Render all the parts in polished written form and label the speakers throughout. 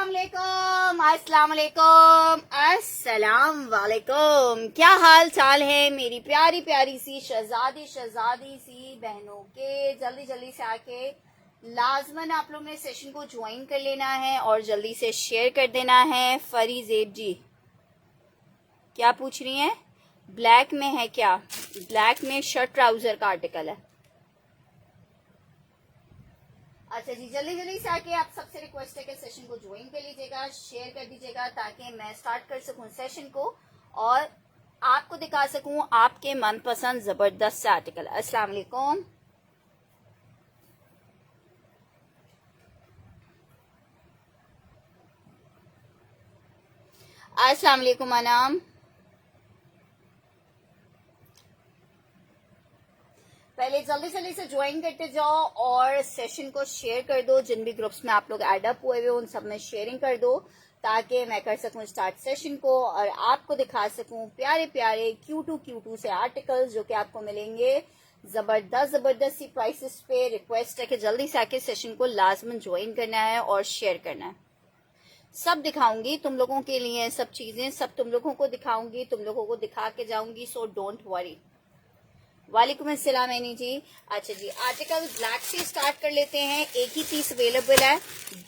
Speaker 1: अस्सलाम वालेकुम। क्या हाल चाल है मेरी प्यारी प्यारी सी शहजादी सी बहनों के। जल्दी जल्दी से आके लाजमन आप लोग ने सेशन को ज्वाइन कर लेना है और जल्दी से शेयर कर देना है। फरीजेब जी क्या पूछ रही हैं? ब्लैक में है क्या? ब्लैक में शर्ट ट्राउजर का आर्टिकल है। अच्छा जी, जल्दी जल्दी से आके आप सबसे रिक्वेस्ट है कि सेशन को ज्वाइन कर लीजिएगा, शेयर कर दीजिएगा ताकि मैं स्टार्ट कर सकूं सेशन को और आपको दिखा सकूं आपके मनपसंद जबरदस्त से आर्टिकल। अस्सलाम वालेकुम। अस्सलाम वालेकुम अनाम। पहले जल्दी जल्दी से ज्वाइन करते जाओ और सेशन को शेयर कर दो। जिन भी ग्रुप्स में आप लोग एड अप हुए हुए उन सब में शेयरिंग कर दो ताकि मैं कर सकूं स्टार्ट सेशन को और आपको दिखा सकूं प्यारे प्यारे क्यूटू से आर्टिकल्स जो कि आपको मिलेंगे जबरदस्त सी प्राइसेस पे। रिक्वेस्ट है कि जल्दी से आके सेशन को लाजमन ज्वाइन करना है और शेयर करना है। सब दिखाऊंगी तुम लोगों के लिए, सब चीजें सब तुम लोगों को दिखाऊंगी, तुम लोगों को दिखा के जाऊंगी, सो डोंट वरी। वालेकुम अस्सलाम एनी जी। अच्छा जी, आर्टिकल ब्लैक से स्टार्ट कर लेते हैं। एक ही पीस अवेलेबल है।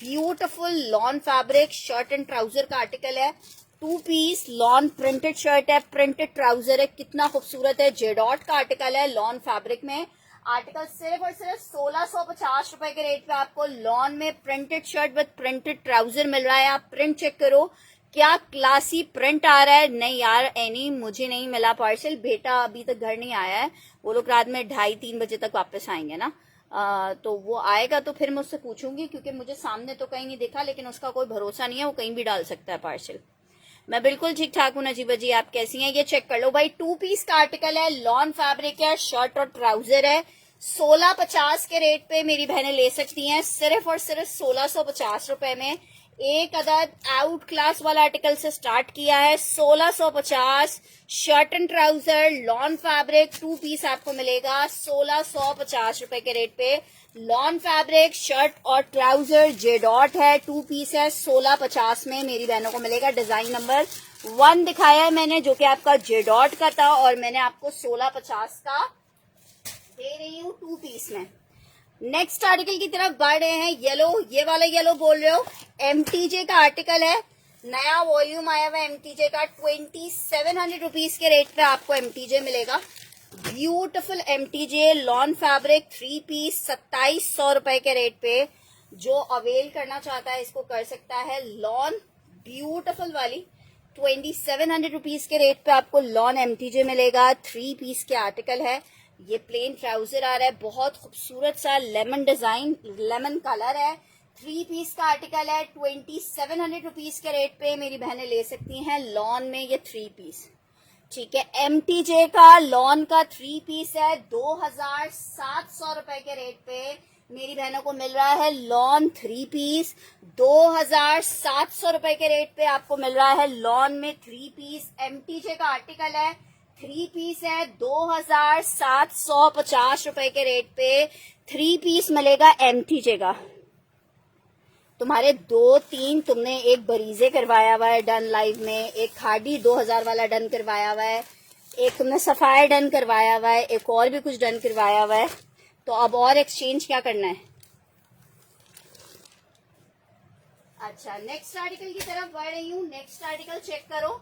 Speaker 1: Beautiful lawn fabric shirt and trouser का आर्टिकल है। 2 पीस लॉन प्रिंटेड शर्ट है, प्रिंटेड ट्राउजर है। कितना खूबसूरत है। जेडॉट का आर्टिकल है लॉन फैब्रिक में। आर्टिकल सिर्फ और सिर्फ 1650 रुपए के रेट पे आपको लॉन में printed shirt with printed trouser मिल रहा है। आप प्रिंट चेक करो, क्या क्लासी प्रिंट आ रहा है। नहीं यार एनी मुझे नहीं मिला पार्सल, बेटा अभी तक घर नहीं आया है। वो लोग रात में 2:30-3 बजे तक वापस आएंगे ना, तो वो आएगा तो फिर मैं उससे पूछूंगी क्योंकि मुझे सामने तो कहीं नहीं दिखा, लेकिन उसका कोई भरोसा नहीं है, वो कहीं भी डाल सकता है पार्सल। मैं बिल्कुल ठीक ठाक हूँ नजीबा जी, आप कैसी हैं? ये चेक कर लो भाई, 2 पीस का आर्टिकल है, लॉन फैब्रिक है, शर्ट और ट्राउजर है। 1650 के रेट पे मेरी बहनें ले सकती हैं, सिर्फ और सिर्फ 1650 रुपए में। एक अदद आउट क्लास वाला आर्टिकल से स्टार्ट किया है। 1650 shirt and trouser lawn fabric 2 piece आपको मिलेगा 1650 रुपए के रेट पे। लॉन फैब्रिक शर्ट और ट्राउजर जेडॉट है, 2 पीस है 1650 में मेरी बहनों को मिलेगा। डिजाइन नंबर 1 दिखाया है मैंने जो कि आपका जेडॉट का था और मैंने आपको 1650 का दे रही हूँ 2 पीस में। नेक्स्ट आर्टिकल की तरफ बढ़ रहे हैं। येलो, ये वाला येलो बोल रहे हो, एमटीजे का आर्टिकल है, नया वॉल्यूम आया हुआ एमटीजे का। 2700 रुपीज के रेट पे आपको एमटीजे मिलेगा। Beautiful MTJ lawn fabric 3 piece 2700 रुपए के रेट पे। जो अवेल करना चाहता है इसको कर सकता है। लॉन ब्यूटीफुल वाली 2700 रुपीज के रेट पे आपको लॉन एमटीजे मिलेगा। 3 पीस के आर्टिकल है। ये प्लेन ट्राउजर आ रहा है, बहुत खूबसूरत सा लेमन डिजाइन, लेमन कलर है। 3 पीस का आर्टिकल है। 2700 रुपीज के रेट पे मेरी बहनें ले सकती हैं लॉन में ये 3 पीस। ठीक है, एमटीजे का लॉन का 3 पीस है 2700 रुपए के रेट पे मेरी बहनों को मिल रहा है। लॉन 3 पीस 2700 रुपए के रेट पे आपको मिल रहा है लॉन में 3 पीस। एमटीजे का आर्टिकल है, 3 पीस है 2750 रुपए के रेट पे 3 पीस मिलेगा एमटीजे का। तुम्हारे 2-3 तुमने एक बरीजे करवाया हुआ है डन लाइव में, एक खाड़ी 2000 वाला डन करवाया हुआ है, एक तुमने सफायर डन करवाया हुआ है, एक और भी कुछ डन करवाया हुआ है। तो अब और एक्सचेंज क्या करना है? अच्छा, नेक्स्ट आर्टिकल की तरफ बढ़ रही हूँ। नेक्स्ट आर्टिकल चेक करो,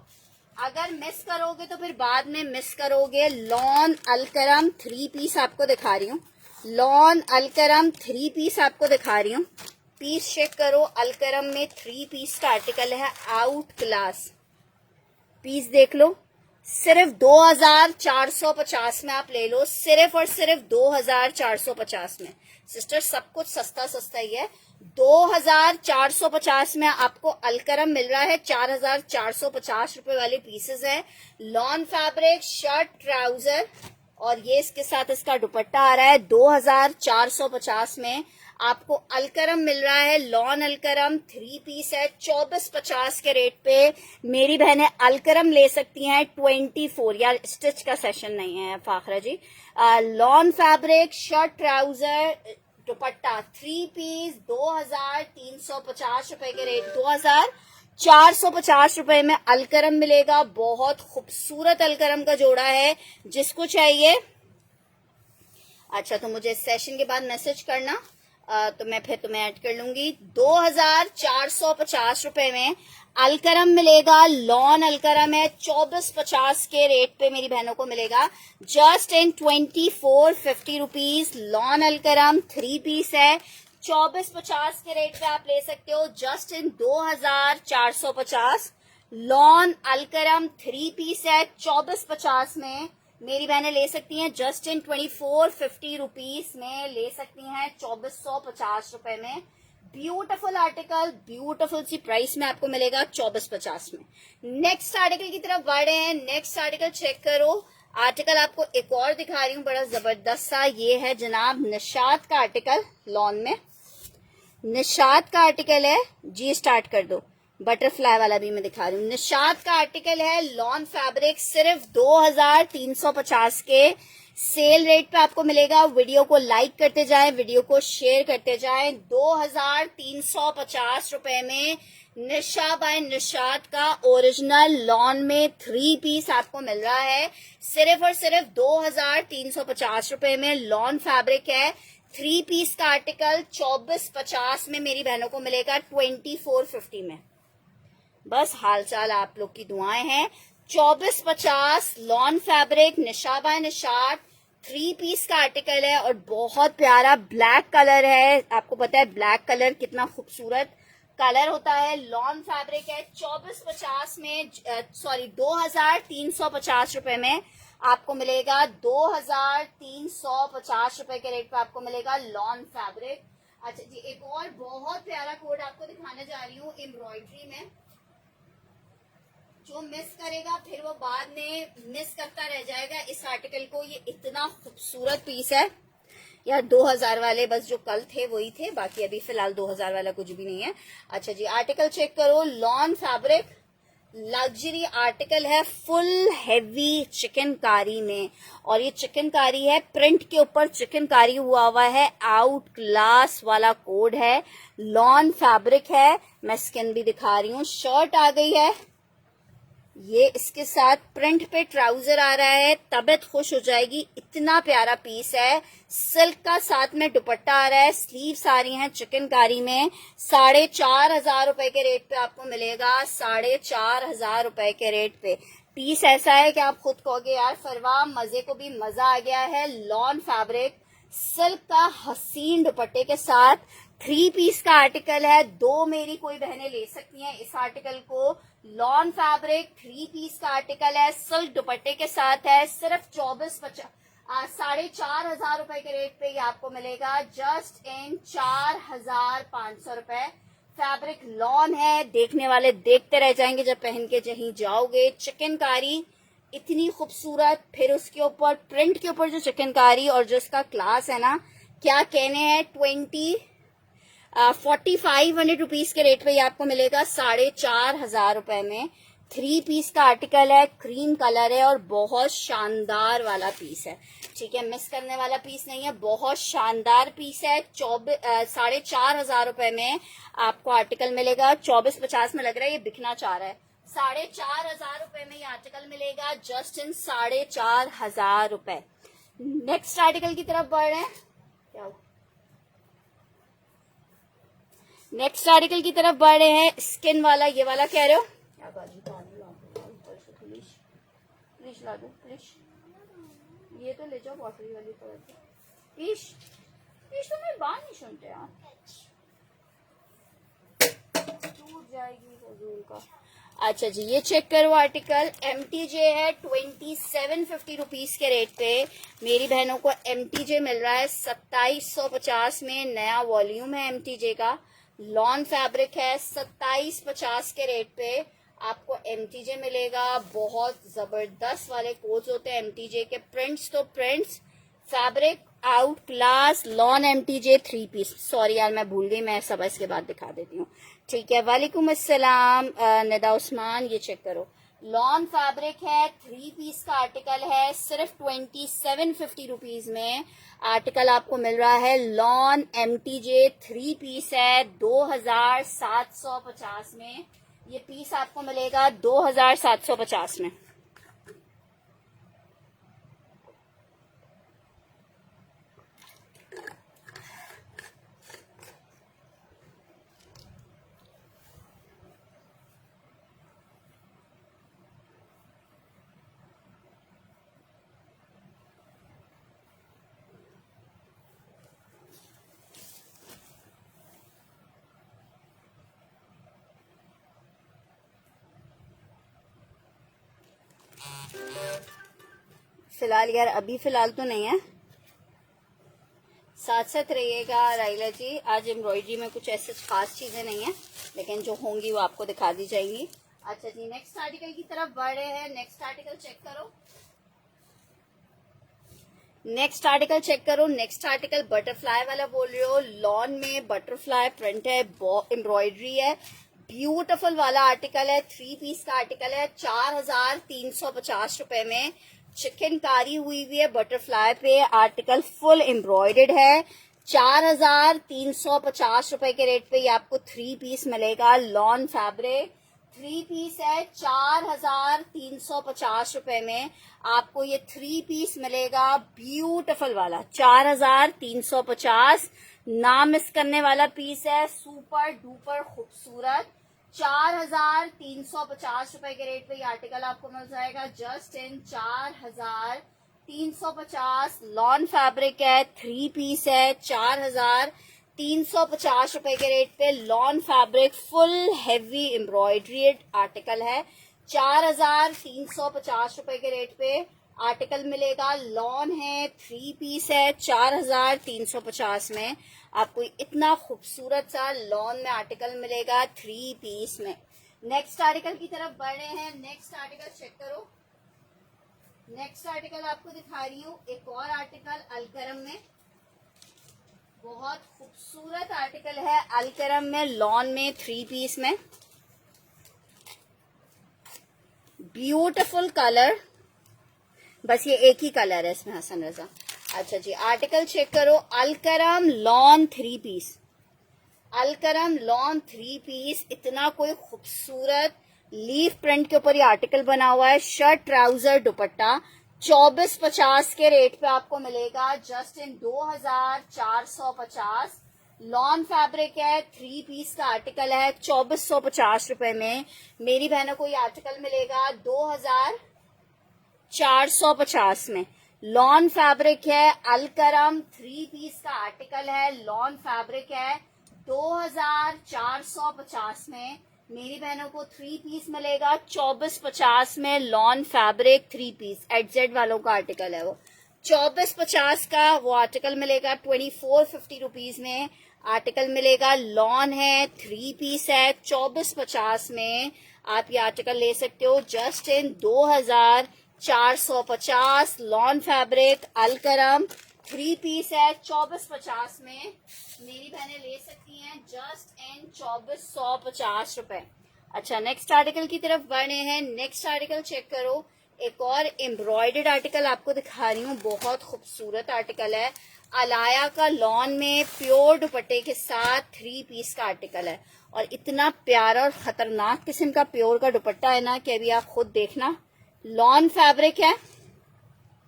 Speaker 1: अगर मिस करोगे तो फिर बाद में मिस करोगे। लॉन अलकरम 3 पीस आपको दिखा रही हूँ। लॉन अलकरम 3 पीस आपको दिखा रही हूँ। पीस चेक करो, अलकरम में 3 पीस का आर्टिकल है, आउट क्लास। पीस देख लो, सिर्फ 2450 में आप ले लो, सिर्फ और सिर्फ 2450 में। सिस्टर सब कुछ सस्ता सस्ता ही है। 2450 में आपको अलकरम मिल रहा है। 4450 रुपए वाले पीसेस हैं। लॉन फैब्रिक शर्ट ट्राउजर और ये इसके साथ इसका दुपट्टा आ रहा है। 2450 में आपको अलकरम मिल रहा है। लॉन अलकरम 3 पीस है 2450 के रेट पे मेरी बहनें अलकरम ले सकती हैं। 24 यार स्टिच का सेशन नहीं है Fakhra ji. Lawn fabric shirt trouser dupatta 3 piece 2350 रुपए के रेट, 2450 रुपए में अलकरम मिलेगा। बहुत खूबसूरत अलकरम का जोड़ा है, जिसको चाहिए अच्छा तो मुझे सेशन के बाद मैसेज करना, तो मैं फिर तुम्हें ऐड कर लूंगी। 2450 रुपए में अलकरम मिलेगा, लॉन अलकरम है, 2450 के रेट पे मेरी बहनों को मिलेगा। Just in 2450 rupees lawn Alkaram 3 piece है, 2450 के रेट पे आप ले सकते हो। Just in 2450 lawn Alkaram 3 piece है, 2450 में मेरी बहनें ले सकती हैं। जस्ट इन 2450 रुपीज में ले सकती हैं, 2450 रुपए में। ब्यूटीफुल आर्टिकल, ब्यूटीफुल सी प्राइस में आपको मिलेगा 2450 में। नेक्स्ट आर्टिकल की तरफ बढ़े हैं। नेक्स्ट आर्टिकल चेक करो। आर्टिकल आपको एक और दिखा रही हूँ, बड़ा जबरदस्त सा। ये है जनाब निशात का आर्टिकल, लॉन में निशात का आर्टिकल है जी। स्टार्ट कर दो। बटरफ्लाई वाला भी मैं दिखा रही हूँ। निशात का आर्टिकल है, लॉन फैब्रिक, सिर्फ 2350 के सेल रेट पे आपको मिलेगा। वीडियो को लाइक करते जाएं, वीडियो को शेयर करते जाएं। 2350 रुपए में निशा बाय निशात का ओरिजिनल लॉन में 3 पीस आपको मिल रहा है, सिर्फ और सिर्फ 2350 रुपए में। लॉन फैब्रिक है, 3 पीस का आर्टिकल 2450 में मेरी बहनों को मिलेगा, 2450 में। बस हालचाल आप लोग की दुआएं हैं। 2450 लॉन फैब्रिक, निशा बाय निशात, 3 पीस का आर्टिकल है और बहुत प्यारा ब्लैक कलर है। आपको पता है ब्लैक कलर कितना खूबसूरत कलर होता है। लॉन फैब्रिक है, 2450 में 2350 रुपए में आपको मिलेगा। 2350 रुपए के रेट पे आपको मिलेगा लॉन फैब्रिक। अच्छा जी, एक और बहुत प्यारा कोड आपको दिखाने जा रही हूँ एम्ब्रॉयडरी में। जो मिस करेगा फिर वो बाद में मिस करता रह जाएगा इस आर्टिकल को। ये इतना खूबसूरत पीस है यार। 2000 वाले बस जो कल थे वही थे, बाकी अभी फिलहाल 2000 वाला कुछ भी नहीं है। अच्छा जी, आर्टिकल चेक करो। लॉन फैब्रिक लग्जरी आर्टिकल है, फुल हेवी चिकनकारी में, और ये चिकनकारी है, प्रिंट के ऊपर चिकनकारी हुआ है। आउट क्लास वाला कोड है। लॉन फैब्रिक है, मैं स्किन भी दिखा रही हूँ। शर्ट आ गई है, ये इसके साथ प्रिंट पे ट्राउजर आ रहा है, तबीयत खुश हो जाएगी। इतना प्यारा पीस है। सिल्क का साथ में दुपट्टा आ रहा है, स्लीव्स आ रही हैं चिकनकारी में। 4500 रुपए के रेट पे आपको मिलेगा, 4500 रुपए के रेट पे। पीस ऐसा है कि आप खुद कहोगे यार फरवा, मजे को भी मजा आ गया है। लॉन फैब्रिक, सिल्क का हसीन दुपट्टे के साथ 3 पीस का आर्टिकल है। 2 मेरी कोई बहनें ले सकती हैं इस आर्टिकल को। लॉन फैब्रिक 3 पीस का आर्टिकल है, सिल्क दुपट्टे के साथ है। सिर्फ 4500 रुपए के रेट पे ये आपको मिलेगा। जस्ट इन 4500 रुपए। फैब्रिक लॉन है, देखने वाले देखते रह जाएंगे जब पहन के जहीं जाओगे। चिकनकारी इतनी खूबसूरत, फिर उसके ऊपर प्रिंट के ऊपर जो चिकनकारी और जो इसका क्लास है ना, क्या कहने हैं। 4500 रुपीज के रेट पे ये आपको मिलेगा 4500 रुपए में। 3 पीस का आर्टिकल है, क्रीम कलर है और बहुत शानदार वाला पीस है। ठीक है, मिस करने वाला पीस नहीं है, बहुत शानदार पीस है। 4500 रुपए में आपको आर्टिकल मिलेगा। 2450 में लग रहा है ये बिकना चाह रहा है। 4500 रुपए में ये आर्टिकल मिलेगा, जस्ट इन 4500 रुपए। नेक्स्ट आर्टिकल की तरफ बढ़ रहे हैं। क्या नेक्स्ट आर्टिकल की तरफ बढ़ रहे हैं। स्किन वाला, ये वाला कह रहे हो क्या बाजी, प्लीज ला दो प्लीज। ये तो ले जाओ पॉटरी वाली तरफ। प्लीज प्लीज, तो मेरी बात नहीं सुनते यार, टूट जाएगी फजूल का। अच्छा जी, ये चेक करो आर्टिकल। MTJ है, 2750 रुपीज के रेट पे मेरी बहनों को MTJ मिल रहा है। 2750 में नया वॉल्यूम है MTJ का। लॉन फैब्रिक है, 2750 के रेट पे आपको MTJ मिलेगा। बहुत जबरदस्त वाले कोट्स होते हैं MTJ के। प्रिंट्स तो prints, fabric out class. Lawn MTJ 3 piece. Sorry यार मैं भूल गई, मैं सब इसके बाद दिखा देती हूँ। ठीक है, वालेकुम अस्सलाम निदा उस्मान। ये चेक करो, लॉन फैब्रिक है, 3 पीस का आर्टिकल है, सिर्फ 2750 रुपीज में आर्टिकल आपको मिल रहा है। लॉन MTJ 3 पीस है 2750 में। ये पीस आपको मिलेगा 2750 में। फिलहाल यार अभी फिलहाल तो नहीं है, साथ साथ रहिएगा। राइला जी, आज एम्ब्रॉयडरी में कुछ ऐसे खास चीजें नहीं है, लेकिन जो होंगी वो आपको दिखा दी जाएंगी। अच्छा जी, नेक्स्ट आर्टिकल की तरफ बढ़ रहे हैं। नेक्स्ट आर्टिकल चेक करो, नेक्स्ट आर्टिकल चेक करो। नेक्स्ट आर्टिकल बटरफ्लाई वाला बोल रहे हो, लॉन में बटरफ्लाई प्रिंट है, एम्ब्रॉयडरी है, ब्यूटीफुल वाला आर्टिकल है, 3 पीस का आर्टिकल है, 4350 रुपए में चिकनकारी हुई हुई है बटरफ्लाई पे। आर्टिकल फुल एम्ब्रॉयडर्ड है, 4350 रुपए के रेट पे ये आपको 3 पीस मिलेगा। लॉन फैब्रिक 3 पीस है, 4350 रुपए में आपको ये 3 पीस मिलेगा। ब्यूटीफुल वाला 4350, ना मिस करने वाला पीस है, सुपर डुपर खूबसूरत। 4350 रुपए के रेट पे ये आर्टिकल आपको मिल जाएगा। Just in 4350। लॉन फैब्रिक है, 3 पीस है, 4350 रुपए के रेट पे lawn fabric full heavy embroidery article है। 4350 रुपए के रेट पे आर्टिकल मिलेगा। लॉन है, 3 पीस है, 4350 में आपको इतना खूबसूरत सा लॉन में आर्टिकल मिलेगा 3 पीस में। नेक्स्ट आर्टिकल की तरफ बढ़ रहे हैं। नेक्स्ट आर्टिकल चेक करो। नेक्स्ट आर्टिकल आपको दिखा रही हूँ, एक और आर्टिकल अलकरम में, बहुत खूबसूरत आर्टिकल है अलकरम में, लॉन में, 3 पीस में, ब्यूटीफुल कलर, बस ये एक ही कलर है इसमें हसन रजा। अच्छा जी, आर्टिकल चेक करो, Alkaram lawn 3 piece, Alkaram lawn 3 piece, इतना कोई खूबसूरत लीफ प्रिंट के ऊपर ये आर्टिकल बना हुआ है। शर्ट, ट्राउजर, दुपट्टा 2450 के रेट पे आपको मिलेगा। Just in 2450। लॉन फैब्रिक है, 3 पीस का आर्टिकल है, 2450 रुपए में मेरी बहनों को ये आर्टिकल मिलेगा 2450 में। लॉन फैब्रिक है, अलकरम 3 पीस का आर्टिकल है, लॉन फैब्रिक है, 2450 में मेरी बहनों को 3 पीस मिलेगा। 2450 में लॉन फैब्रिक 3 पीस, एडजेड वालों का आर्टिकल है वो। 2450 का वो आर्टिकल मिलेगा 2450 रुपीज में आर्टिकल मिलेगा। लॉन है, 3 पीस है, 2450 में आप ये आर्टिकल ले सकते हो। Just in 2450। Lawn fabric Alkaram 3 piece है, 2450 में मेरी बहनें ले सकती हैं। जस्ट इन 2450 रुपए। अच्छा, नेक्स्ट आर्टिकल की तरफ बढ़े हैं। नेक्स्ट आर्टिकल चेक करो, एक और एम्ब्रॉयडर्ड आर्टिकल आपको दिखा रही हूँ, बहुत खूबसूरत आर्टिकल है। अलाया का लॉन में प्योर दुपट्टे के साथ 3 पीस का आर्टिकल है, और इतना प्यारा और खतरनाक किस्म का प्योर का दुपट्टा है ना कि अभी आप खुद देखना। लॉन फैब्रिक है,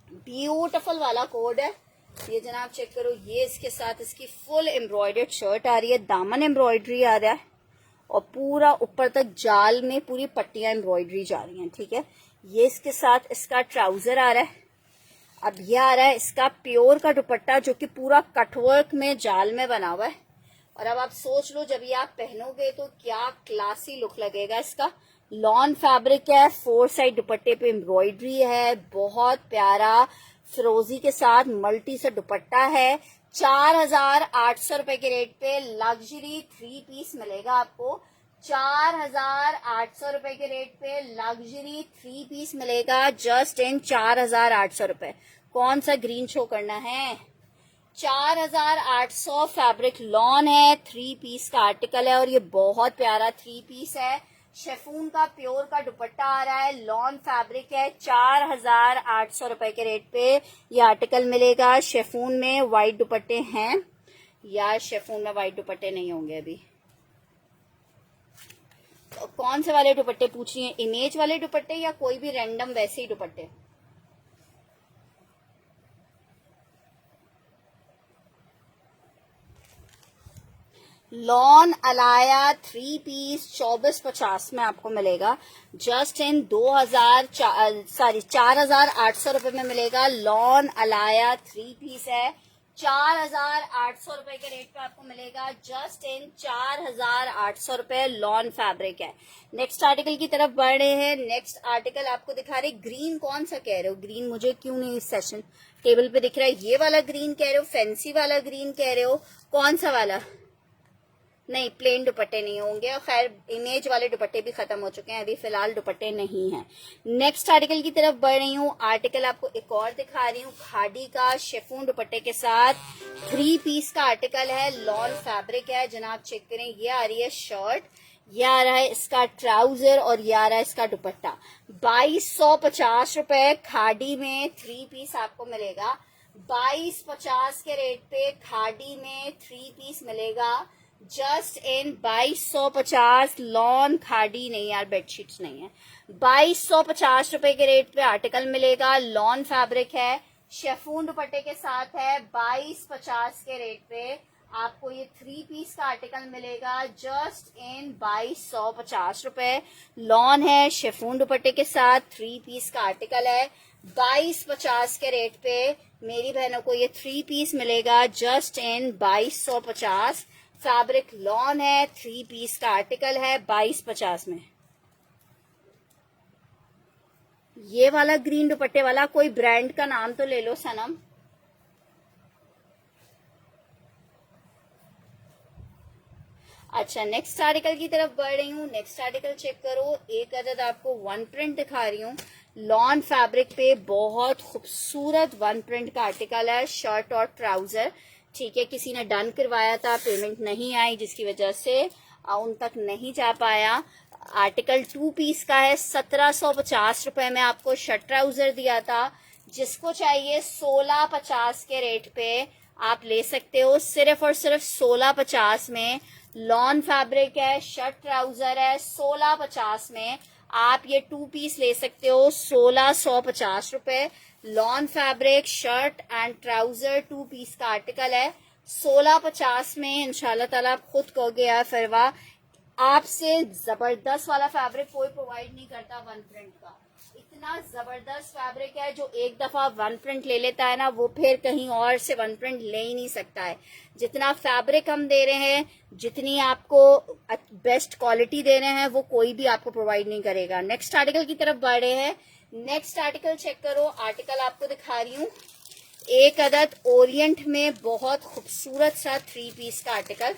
Speaker 1: ब्यूटीफुल वाला कोड है ये जनाब, चेक करो। ये इसके साथ इसकी फुल एम्ब्रॉयडर्ड शर्ट आ रही है, दामन एम्ब्रॉयडरी आ रहा है, और पूरा ऊपर तक जाल में पूरी पट्टियां एम्ब्रॉयडरी जा रही हैं, ठीक है। ये इसके साथ इसका ट्राउजर आ रहा है। अब ये आ रहा है इसका प्योर का दुपट्टा जो कि पूरा कटवर्क में जाल में बना हुआ है। और अब आप सोच लो जब ये आप पहनोगे तो क्या क्लासी लुक लगेगा इसका। लॉन फैब्रिक है, 4 साइड दुपट्टे पे एम्ब्रॉयडरी है, बहुत प्यारा फिरोजी के साथ मल्टी से दुपट्टा है। 4800 रुपए के रेट पे लग्जरी 3 पीस मिलेगा आपको। 4800 रुपए के रेट पे लग्जरी 3 पीस मिलेगा। जस्ट इन 4800 रुपए। कौन सा ग्रीन शो करना है? 4800 फैब्रिक लॉन है, 3 पीस का आर्टिकल है, और ये बहुत प्यारा 3 पीस है। शेफून का प्योर का दुपट्टा आ रहा है, लॉन फैब्रिक है, 4800 रुपए के रेट पे ये आर्टिकल मिलेगा। शेफून में व्हाइट दुपट्टे हैं या शेफून में व्हाइट दुपट्टे नहीं होंगे अभी? तो कौन से वाले दुपट्टे पूछ रही हैं, इमेज वाले दुपट्टे या कोई भी रैंडम वैसे ही दुपट्टे? लॉन अलाया 3 पीस 2450 में आपको मिलेगा। जस्ट इन 4800 रुपए में मिलेगा। लॉन अलाया 3 पीस है, 4800 रुपए के रेट पे आपको मिलेगा। जस्ट इन 4800 रुपए लॉन फैब्रिक है। नेक्स्ट आर्टिकल की तरफ बढ़ रहे हैं। नेक्स्ट आर्टिकल आपको दिखा रहे, ग्रीन कौन सा कह रहे हो? ग्रीन मुझे क्यों नहीं इस सेशन टेबल पे दिख रहा है? ये वाला ग्रीन कह रहे हो, फैंसी वाला ग्रीन कह रहे हो, कौन सा वाला? नहीं, प्लेन दुपट्टे नहीं होंगे। और खैर इमेज वाले दुपट्टे भी खत्म हो चुके हैं, अभी फिलहाल दुपट्टे नहीं हैं। नेक्स्ट आर्टिकल की तरफ बढ़ रही हूँ। आर्टिकल आपको एक और दिखा रही हूँ, खादी का शेफून दुपट्टे के साथ 3 पीस का आर्टिकल है, लॉन फैब्रिक है। जनाब चेक करें, ये आ रही है शर्ट, ये आ रहा है इसका ट्राउजर और ये आ रहा है इसका दुपट्टा। 2250 रुपए खादी में 3 पीस आपको मिलेगा। 2250 के रेट पे खादी में 3 पीस मिलेगा। जस्ट इन 2250 लॉन खादी नहीं यार, बेडशीट्स नहीं है। 2250 रुपए के रेट पे आर्टिकल मिलेगा। लॉन फैब्रिक है, शेफून दुपट्टे के साथ है। 2250 के रेट पे आपको ये 3 पीस का आर्टिकल मिलेगा। जस्ट इन 2250 रुपए। लॉन है, शेफून दुपट्टे के साथ 3 पीस का आर्टिकल है। 2250 के रेट पे मेरी बहनों को ये 3 पीस मिलेगा। Just in 2250। फैब्रिक लॉन है, 3 पीस का आर्टिकल है 2250 में। ये वाला ग्रीन दुपट्टे वाला कोई ब्रांड का नाम तो ले लो सनम। अच्छा, नेक्स्ट आर्टिकल की तरफ बढ़ रही हूँ। नेक्स्ट आर्टिकल चेक करो, एक अदद आपको वन प्रिंट दिखा रही हूँ। लॉन फैब्रिक पे बहुत खूबसूरत वन प्रिंट का आर्टिकल है, शर्ट और ट्राउजर। ठीक है, किसी ने डन करवाया था, पेमेंट नहीं आई जिसकी वजह से उन तक नहीं जा पाया। आर्टिकल 2 पीस का है, 1750 रुपए में आपको शर्ट ट्राउजर दिया था। जिसको चाहिए 1650 के रेट पे आप ले सकते हो, सिर्फ और सिर्फ 1650 में। लॉन फैब्रिक है, शर्ट ट्राउजर है, 1650 में आप ये 2 पीस ले सकते हो, 1650 रुपए। Lawn fabric shirt and trouser 2 piece का आर्टिकल है, 1650 में। इंशाल्लाह ताला आप खुद कहोगे यार फरवा, आपसे जबरदस्त वाला फैब्रिक कोई प्रोवाइड नहीं करता वन प्रिंट का। इतना जबरदस्त फैब्रिक है, जो एक दफा वन प्रिंट ले लेता है ना, वो फिर कहीं और से वन प्रिंट ले ही नहीं सकता है। जितना फैब्रिक हम दे रहे हैं, जितनी आपको बेस्ट क्वालिटी दे रहे हैं, वो कोई भी आपको प्रोवाइड नहीं करेगा। नेक्स्ट आर्टिकल की तरफ बढ़ रहे हैं। नेक्स्ट आर्टिकल चेक करो। आर्टिकल आपको दिखा रही हूँ, एक अदद ओरिएंट में बहुत खूबसूरत सा 3 पीस का आर्टिकल,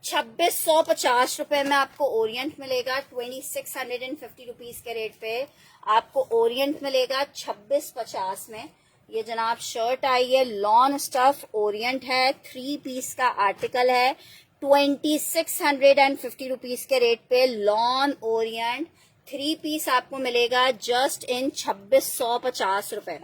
Speaker 1: 2650 रुपए में आपको ओरिएंट मिलेगा। 2650 रुपीज के रेट पे आपको ओरिएंट मिलेगा 2650 में। ये जनाब शर्ट आई है, लॉन स्टफ ओरिएंट है, 3 पीस का आर्टिकल है, 2650 रुपीज के रेट पे लॉन ओरिएंट 3 पीस आपको मिलेगा। जस्ट इन 2650 रुपए।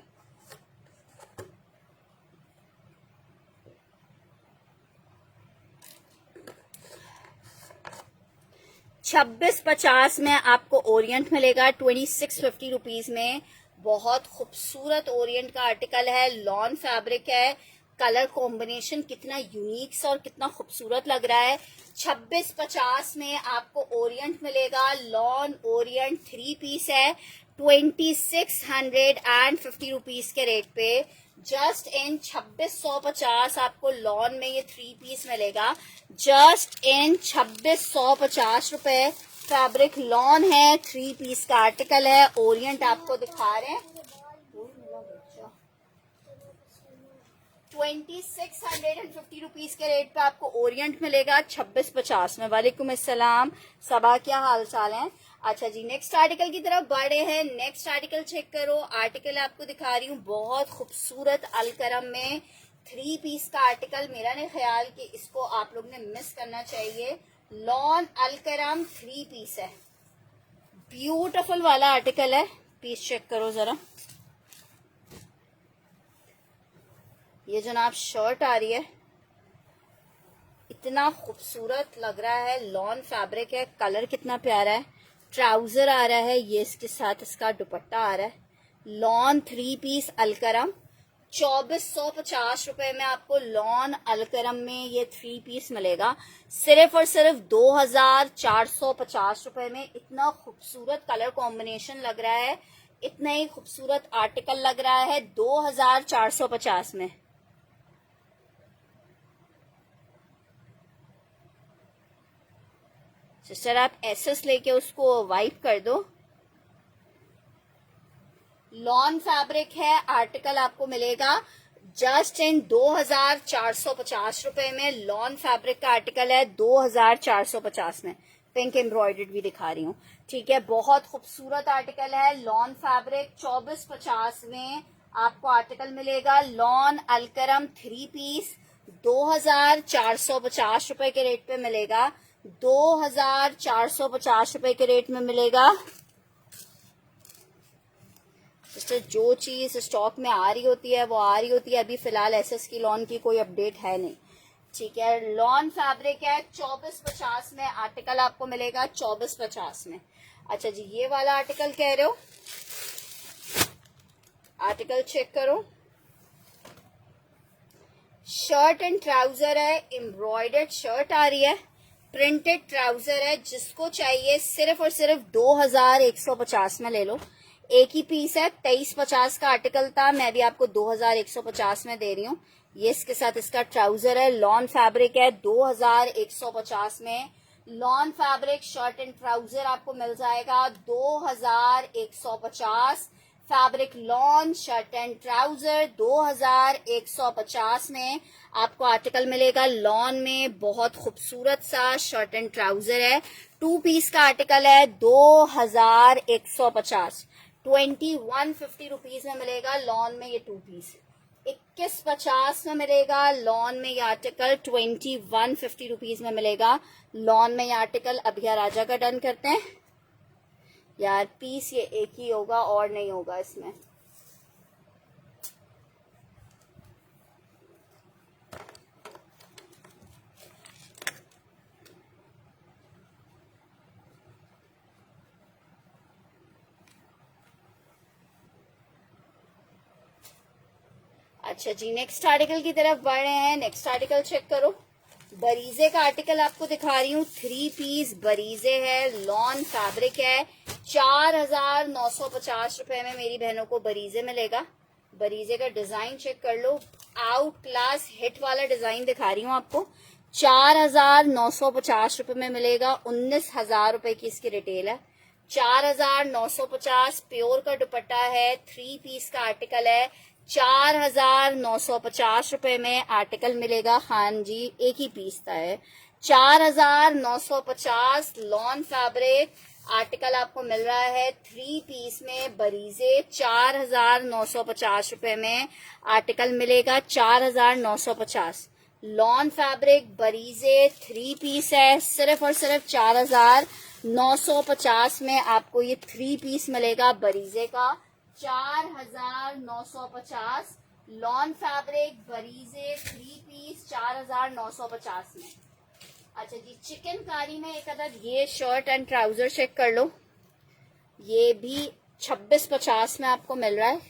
Speaker 1: 2650 में आपको ओरिएंट मिलेगा। 2650 रुपीज में बहुत खूबसूरत ओरिएंट का आर्टिकल है, लॉन फैब्रिक है। कलर कॉम्बिनेशन कितना यूनिक सा और कितना खूबसूरत लग रहा है। 2650 में आपको ओरिएंट मिलेगा। लॉन ओरिएंट 3 पीस है, 2650 रुपीज के रेट पे। जस्ट इन 2650 आपको लॉन में ये 3 पीस मिलेगा। जस्ट इन 2650 रुपए। फैब्रिक लॉन है, 3 पीस का आर्टिकल है, ओरिएंट आपको दिखा रहे हैं। 2650 रुपीज के रेट पे आपको ओरिएंट मिलेगा 2650 में। वालेकुम अस्सलाम सबा, क्या हाल चाल है? अच्छा जी, नेक्स्ट आर्टिकल की तरफ बढ़े हैं। नेक्स्ट आर्टिकल चेक करो। आर्टिकल आपको दिखा रही हूँ बहुत खूबसूरत अलकरम में 3 पीस का आर्टिकल। मेरा नहीं ख्याल कि इसको आप लोग ने मिस करना चाहिए। लॉन अलकरम 3 पीस है, ब्यूटीफुल वाला आर्टिकल है। पीस चेक करो जरा, ये जनाब शर्ट आ रही है, इतना खूबसूरत लग रहा है, लॉन फैब्रिक है, कलर कितना प्यारा है। ट्राउजर आ रहा है, ये इसके साथ इसका दुपट्टा आ रहा है। लॉन 3 पीस अलकरम 2450 रुपए में आपको लॉन अलकरम में ये 3 पीस मिलेगा, सिर्फ और सिर्फ 2450 रुपए में। इतना खूबसूरत कलर कॉम्बिनेशन लग रहा है, इतना ही खूबसूरत आर्टिकल लग रहा है 2450 में। सिस्टर आप एसएस लेके उसको वाइप कर दो। लॉन फैब्रिक है, आर्टिकल आपको मिलेगा जस्ट इन 2450 रुपए में। लॉन फैब्रिक का आर्टिकल है 2450 में। पिंक एम्ब्रॉयडर्ड भी दिखा रही हूँ, ठीक है, बहुत खूबसूरत आर्टिकल है। लॉन फैब्रिक 2450 में आपको आर्टिकल मिलेगा। लॉन अलकरम 3 पीस 2450 रुपए के रेट पे मिलेगा, 2450 रुपए के रेट में मिलेगा। जो चीज स्टॉक में आ रही होती है वो आ रही होती है, अभी फिलहाल एसएस की लॉन की कोई अपडेट है नहीं, ठीक है। लॉन फैब्रिक है 2450 में, आर्टिकल आपको मिलेगा 2450 में। अच्छा जी, ये वाला आर्टिकल कह रहे हो, आर्टिकल चेक करो। शर्ट एंड ट्राउजर है, एम्ब्रॉयडर्ड शर्ट आ रही है, प्रिंटेड ट्राउजर है। जिसको चाहिए सिर्फ और सिर्फ 2150 में ले लो। एक ही पीस है, 2350 का आर्टिकल था, मैं भी आपको 2150 में दे रही हूँ। ये इसके साथ इसका ट्राउजर है, लॉन फैब्रिक है 2150 में। Lawn fabric shirt and trouser आपको मिल जाएगा 2150। Fabric lawn shirt and trouser 2150 में आपको आर्टिकल मिलेगा। लॉन में बहुत खूबसूरत सा शर्ट एंड ट्राउजर है, 2 पीस का आर्टिकल है 2150, 2150 रुपीज में मिलेगा लॉन में ये 2 पीस। 2150 में मिलेगा लॉन में ये आर्टिकल, 2150 रुपीज में मिलेगा लॉन में ये आर्टिकल। अभी राजा का डन करते हैं यार, पीस ये एक ही होगा और नहीं होगा इसमें। अच्छा जी, नेक्स्ट आर्टिकल की तरफ बढ़ रहे हैं। नेक्स्ट आर्टिकल चेक करो, बरीजे का आर्टिकल आपको दिखा रही हूँ। 3 पीस बरीजे है, लॉन फैब्रिक है, 4950 रुपए में मेरी बहनों को बरीजे मिलेगा। बरीजे का डिजाइन चेक कर लो, आउट क्लास हिट वाला डिजाइन दिखा रही हूँ आपको। 4950 रुपए में मिलेगा, 19,000 रुपए की इसकी रिटेल है। 4950 प्योर का दुपट्टा है, 3 पीस का आर्टिकल है, 4950 रुपए में आर्टिकल मिलेगा। हाँ जी, एक ही पीस था है। 4950 लॉन फैब्रिक आर्टिकल आपको मिल रहा है 3 पीस में बरीजे, 4950 रुपए में आर्टिकल मिलेगा। 4950 लॉन फैब्रिक बरीजे 3 पीस है, सिर्फ और सिर्फ 4950 में आपको ये 3 पीस मिलेगा बरीजे का। 4950 लॉन फैब्रिक बरीजे 3 पीस 4950 में। अच्छा जी, चिकनकारी में एक अदद ये शर्ट एंड ट्राउजर चेक कर लो, ये भी 2650 में आपको मिल रहा है।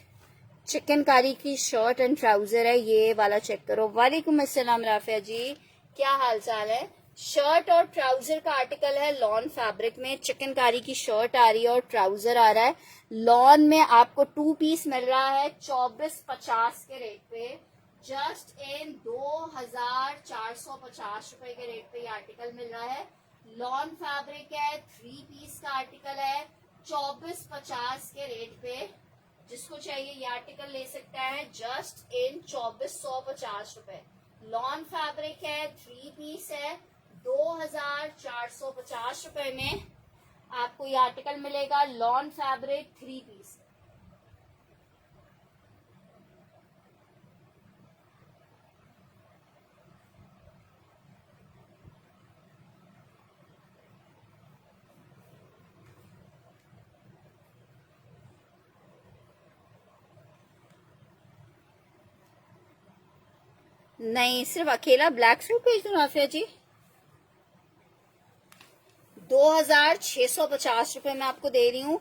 Speaker 1: चिकनकारी की शर्ट एंड ट्राउजर है, ये वाला चेक करो। वालेकुम अस्सलाम राफिया जी, क्या हाल चाल है। शर्ट और ट्राउजर का आर्टिकल है लॉन फैब्रिक में, चिकनकारी की शर्ट आ रही है और ट्राउजर आ रहा है। लॉन में आपको 2 पीस मिल रहा है 2450 के रेट पे, जस्ट इन 2450 रुपए के रेट पे ये आर्टिकल मिल रहा है। लॉन फैब्रिक है, 3 पीस का आर्टिकल है, 2450 के रेट पे। जिसको चाहिए ये आर्टिकल ले सकता है जस्ट इन 2450 रुपए। लॉन फैब्रिक है, 3 पीस है, 2450 रुपए में आपको ये आर्टिकल मिलेगा। Lawn fabric 3 piece. नहीं, सिर्फ अकेला ब्लैक सूट भेज दो नाफिया जी। 2650 रुपए में आपको दे रही हूँ।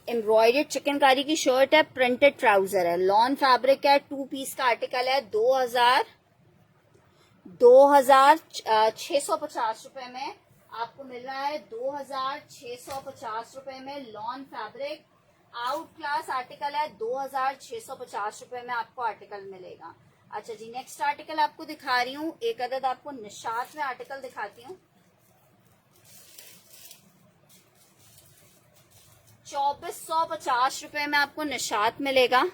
Speaker 1: एम्ब्रॉयडर्ड चिकनकारी की शर्ट है, प्रिंटेड ट्राउजर है, लॉन फैब्रिक है, 2 पीस का आर्टिकल है। 2650 रुपए में आपको मिल रहा है। 2650 रुपए में lawn fabric out class article है। 2650 रुपए में आपको आर्टिकल मिलेगा। अच्छा जी, नेक्स्ट आर्टिकल आपको दिखा रही हूँ। एक अदद आपको निशात में आर्टिकल दिखाती हूँ। 2450 रुपए में आपको निशात मिलेगा।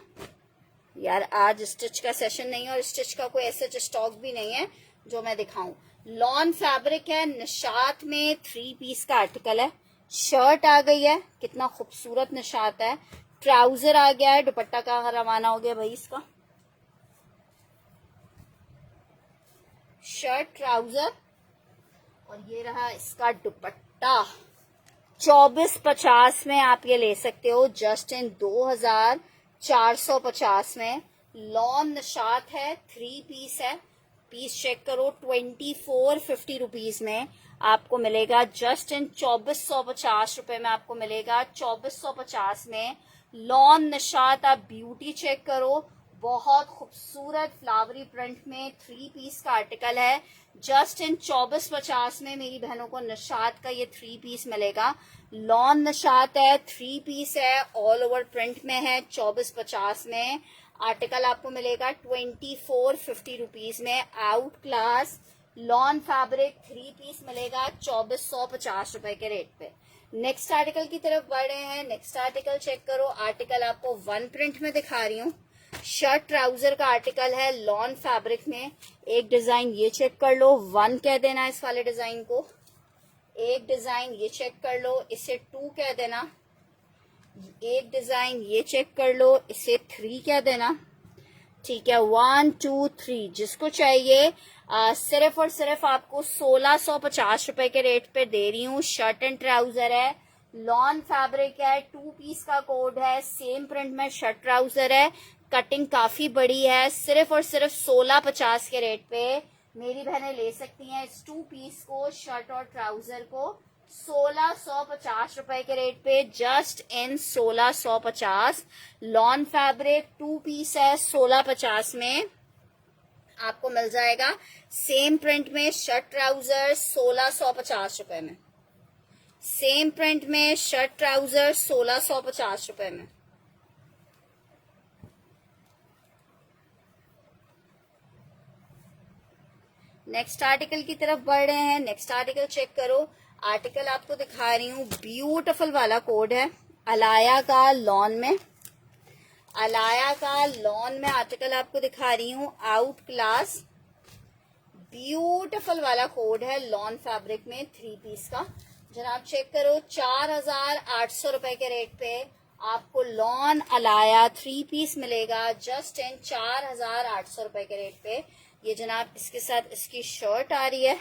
Speaker 1: यार आज स्टिच का सेशन नहीं है और स्टिच का कोई ऐसा स्टॉक भी नहीं है जो मैं दिखाऊं। लॉन फैब्रिक है, निशात में 3 पीस का आर्टिकल है। शर्ट आ गई है, कितना खूबसूरत निशात है। ट्राउजर आ गया है, दुपट्टा का रवाना हो गया भाई इसका। शर्ट, ट्राउजर और ये रहा इसका दुपट्टा। 2450 में आप ये ले सकते हो, जस्ट इन 2450 में। लॉन निशात है, 3 पीस है। पीस चेक करो, 2450 रुपीज में आपको मिलेगा। जस्ट इन 2450 में आपको मिलेगा। 2450 में लॉन निशात। आप ब्यूटी चेक करो, बहुत खूबसूरत फ्लावरी प्रिंट में 3 पीस का आर्टिकल है। जस्ट इन 2450 में मेरी बहनों को निशात का ये 3 पीस मिलेगा। लॉन निशात है, 3 पीस है, ऑल ओवर प्रिंट में है। 2450 में आर्टिकल आपको मिलेगा 2450 रुपीज में। Out class lawn fabric 3 piece मिलेगा 2450 रुपए के रेट पे। नेक्स्ट आर्टिकल की तरफ बढ़ रहे हैं। नेक्स्ट आर्टिकल चेक करो। आर्टिकल आपको 1 प्रिंट में दिखा रही हूँ। शर्ट ट्राउजर का आर्टिकल है, लॉन फैब्रिक में। एक डिजाइन ये चेक कर लो, 1 कह देना इस वाले डिजाइन को। एक डिजाइन ये चेक कर लो, इसे 2 कह देना। एक डिजाइन ये चेक कर लो, इसे 3 कह देना। ठीक है, 1 2 3 जिसको चाहिए। सिर्फ और सिर्फ आपको 1650 रुपए के रेट पे दे रही हूँ। शर्ट एंड ट्राउजर है, लॉन फैब्रिक है, 2 पीस का कोड है, सेम प्रिंट में शर्ट ट्राउजर है। कटिंग काफी बड़ी है। सिर्फ और सिर्फ 1650 के रेट पे मेरी बहनें ले सकती हैं इस 2 पीस को, शर्ट और ट्राउजर को 1650 रुपए के रेट पे। Just in 1650। Lawn fabric 2 piece है, 1650 में आपको मिल जाएगा। सेम प्रिंट में शर्ट ट्राउजर 1650 रुपए में। सेम प्रिंट में शर्ट ट्राउजर 1650 रुपए में। नेक्स्ट आर्टिकल की तरफ बढ़ रहे हैं। नेक्स्ट आर्टिकल चेक करो। आर्टिकल आपको दिखा रही हूँ, ब्यूटीफुल वाला कोड है, अलाया का लॉन में। अलाया का लॉन में आर्टिकल आपको दिखा रही हूँ। आउट क्लास ब्यूटीफुल वाला कोड है, लॉन फैब्रिक में 3 पीस का। जनाब चेक करो, 4800 रुपए के रेट पे आपको लॉन अलाया 3 पीस मिलेगा। जस्ट इन 4800 रुपए के रेट पे। ये जनाब इसके साथ इसकी शर्ट आ रही है,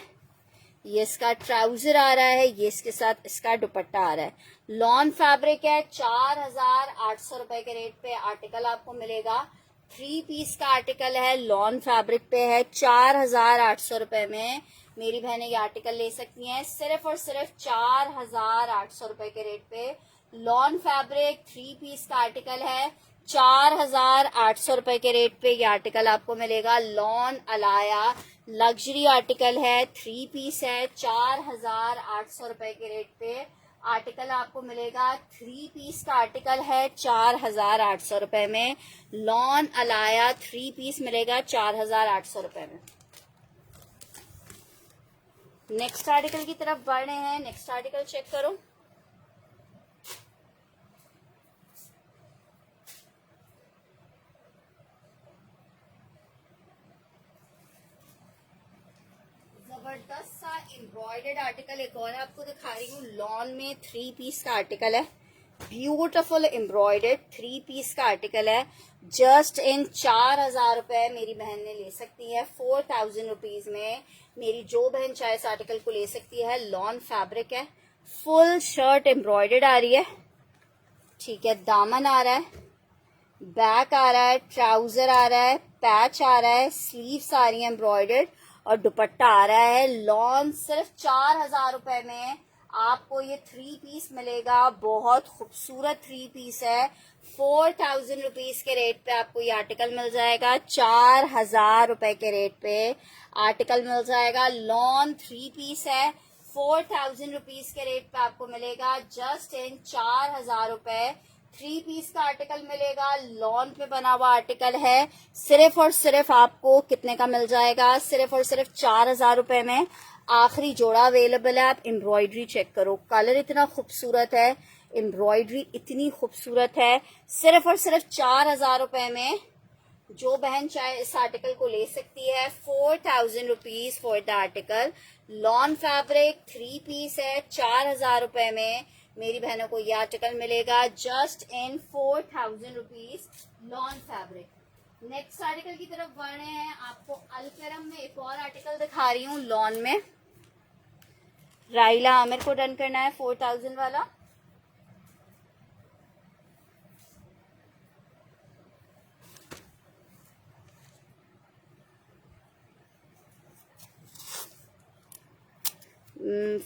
Speaker 1: ये इसका ट्राउजर आ रहा है, ये इसके साथ इसका दुपट्टा आ रहा है। लॉन फैब्रिक है, 4800 रुपए के रेट पे आर्टिकल आपको मिलेगा। 3 पीस का आर्टिकल है, लॉन फैब्रिक पे है। 4800 रुपए में मेरी बहनें ये आर्टिकल ले सकती हैं। सिर्फ और सिर्फ 4800 रुपए के रेट पे लॉन फैब्रिक 3 पीस का आर्टिकल है। 4800 रुपए के रेट पे ये आर्टिकल आपको मिलेगा। लॉन अलाया लग्जरी आर्टिकल है, 3 पीस है, 4800 रुपए के रेट पे आर्टिकल आपको मिलेगा। 3 पीस का आर्टिकल है 4800 रुपए में। लॉन अलाया 3 पीस मिलेगा 4800 रुपए में। नेक्स्ट आर्टिकल की तरफ बढ़ रहे हैं। नेक्स्ट आर्टिकल चेक करो। जबरदस्त सा एम्ब्रॉयडर्ड आर्टिकल एक और आपको दिखा रही हूँ। लॉन में 3 पीस का आर्टिकल है, ब्यूटीफुल एम्ब्रॉयडर्ड 3 पीस का आर्टिकल है। जस्ट इन 4000 रुपए मेरी बहन ने ले सकती है। 4000 रुपीज में मेरी जो बहन चाहे इस आर्टिकल को ले सकती है। लॉन फैब्रिक है, फुल शर्ट एम्ब्रॉयडर्ड आ रही है। ठीक है, दामन आ रहा है, बैक आ रहा है, ट्राउजर आ रहा है, पैच आ रहा है, स्लीव्स आ रही है एम्ब्रॉयडर्ड और दुपट्टा आ रहा है लॉन। सिर्फ 4,000 रुपए में आपको ये 3 पीस मिलेगा। बहुत खूबसूरत 3 पीस है। 4,000 रुपीज के रेट पे आपको ये आर्टिकल मिल जाएगा। 4,000 रुपए के रेट पे आर्टिकल मिल जाएगा। लॉन 3 पीस है। 4,000 रुपीज के रेट पे आपको मिलेगा। जस्ट इन 4,000 रुपए 3 पीस का आर्टिकल मिलेगा। लॉन पे बना हुआ आर्टिकल है। सिर्फ और सिर्फ आपको कितने का मिल जाएगा? सिर्फ और सिर्फ 4,000 रुपए में। आखिरी जोड़ा अवेलेबल है। आप एम्ब्रॉयडरी चेक करो, कलर इतना खूबसूरत है, एम्ब्रॉयडरी इतनी खूबसूरत है। सिर्फ और सिर्फ 4,000 रुपए में जो बहन चाहे इस आर्टिकल को ले सकती है। 4,000 rupees for the article. Lawn fabric 3 piece है। 4,000 रुपए में मेरी बहनों को ये आर्टिकल मिलेगा। जस्ट इन 4,000 rupees lawn fabric. Next article की तरफ बढ़ रहे हैं। आपको अलकरम में एक और आर्टिकल दिखा रही हूँ लॉन में। राइला आमिर को डन करना है 4,000 वाला।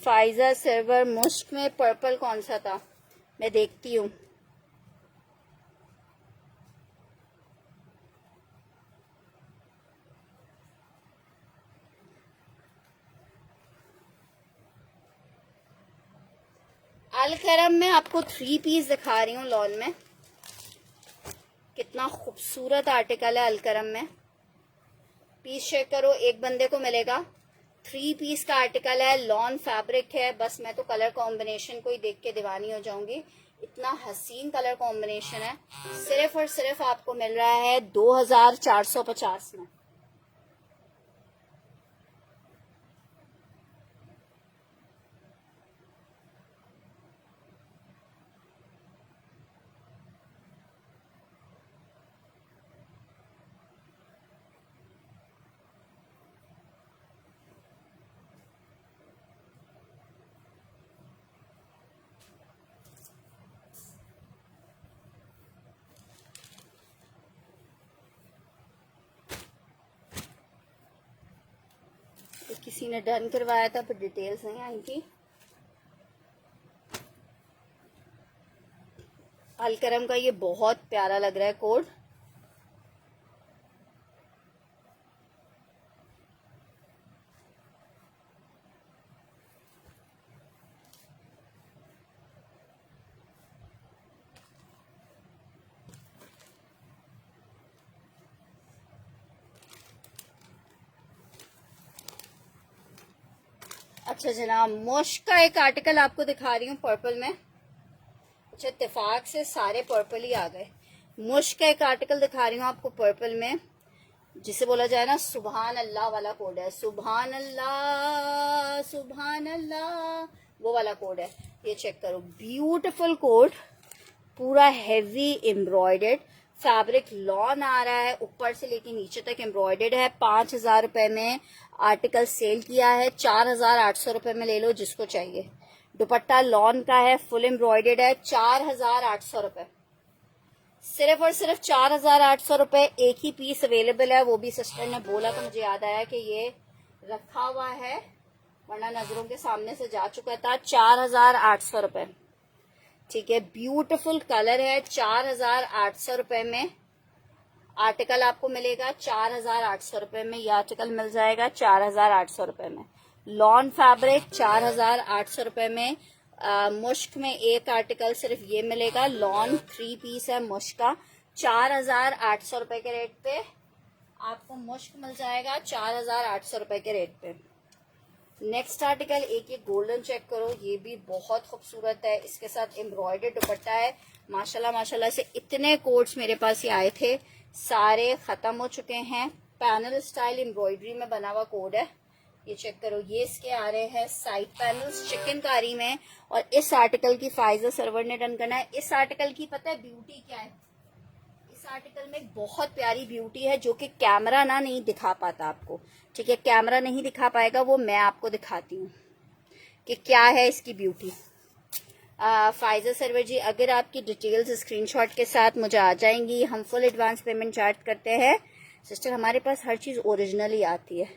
Speaker 1: फाइजा सर्वर मुश्क में पर्पल कौन सा था, मैं देखती हूँ। अलकरम में आपको 3 पीस दिखा रही हूँ लॉन में। कितना खूबसूरत आर्टिकल है अलकरम में। पीस चेक करो, एक बंदे को मिलेगा। 3 पीस का आर्टिकल है, लॉन फैब्रिक है। बस मैं तो कलर कॉम्बिनेशन को ही देख के दीवानी हो जाऊंगी, इतना हसीन कलर कॉम्बिनेशन है। सिर्फ और सिर्फ आपको मिल रहा है 2,450 में। किसी ने डन करवाया था पर डिटेल्स नहीं आई थी। अलकरम का ये बहुत प्यारा लग रहा है कोड। अच्छा जनाब, मुश्क का एक आर्टिकल आपको दिखा रही हूँ पर्पल में। अच्छा इत्तेफाक से सारे पर्पल ही आ गए। मुश्क का एक आर्टिकल दिखा रही हूँ आपको पर्पल में, जिसे बोला जाए ना सुभान अल्लाह वाला कोड है। सुभान अल्लाह सुभान अल्लाह, वो वाला कोड है। ये चेक करो, ब्यूटीफुल कोड, पूरा हैवी एम्ब्रॉयडर्ड फैब्रिक लॉन आ रहा है। ऊपर से लेके नीचे तक एम्ब्रॉयडर्ड है। 5,000 रुपए में आर्टिकल सेल किया है। 4,800 रुपए में ले लो जिसको चाहिए। दुपट्टा लॉन का है, फुल एम्ब्रॉयडर्ड है। 4,800 रुपए, सिर्फ और सिर्फ 4,800 रुपए। एक ही पीस अवेलेबल है, वो भी सिस्टर ने बोला तो मुझे याद आया कि ये रखा हुआ है, वरना नजरों के सामने से जा चुका था। 4,800 रुपए, ठीक है। ब्यूटीफुल कलर है। 4,800 रुपए में आर्टिकल आपको मिलेगा। 4,800 रुपए में ये आर्टिकल मिल जाएगा। 4,800 रुपए में लॉन फैब्रिक। 4,800 रुपए में मुश्क में एक आर्टिकल सिर्फ ये मिलेगा। लॉन 3 पीस है मुश्क का। 4,800 रुपए के रेट पे आपको मुश्क मिल जाएगा। 4,800 रुपए के रेट पे। नेक्स्ट आर्टिकल एक ये गोल्डन चेक करो, ये भी बहुत खूबसूरत है। इसके साथ एम्ब्रॉयडर्ड दुपट्टा है। माशाल्लाह माशाल्लाह से इतने कोट्स मेरे पास ये आए थे, सारे खत्म हो चुके हैं। पैनल स्टाइल एम्ब्रॉयडरी में बना हुआ कोड है। ये चेक करो, ये इसके आ रहे हैं साइड पैनल्स चिकनकारी में। और इस आर्टिकल की फाइजा सर्वर ने डन करना है। इस आर्टिकल की पता है ब्यूटी क्या है? इस आर्टिकल में एक बहुत प्यारी ब्यूटी है जो कि कैमरा ना नहीं दिखा पाता आपको, ठीक है। कैमरा नहीं दिखा पाएगा, वो मैं आपको दिखाती हूँ कि क्या है इसकी ब्यूटी। फाइजा सरवर जी, अगर आपकी डिटेल्स स्क्रीनशॉट के साथ मुझे आ जाएंगी, हम फुल एडवांस पेमेंट चार्ज करते हैं। सिस्टर हमारे पास हर चीज़ ओरिजिनल ही आती है।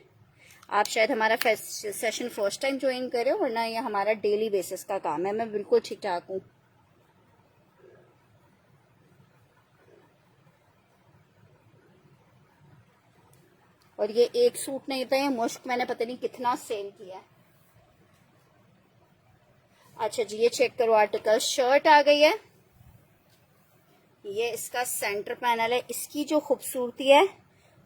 Speaker 1: आप शायद हमारा सेशन फर्स्ट टाइम ज्वाइन करें, वरना ये हमारा डेली बेसिस का काम है। मैं बिल्कुल ठीक ठाक हूँ। और ये एक सूट नहीं था, ये मुश्क मैंने पता नहीं कितना सेल किया है। अच्छा जी, ये चेक करो आर्टिकल, शर्ट आ गई है। ये इसका सेंटर पैनल है, इसकी जो खूबसूरती है,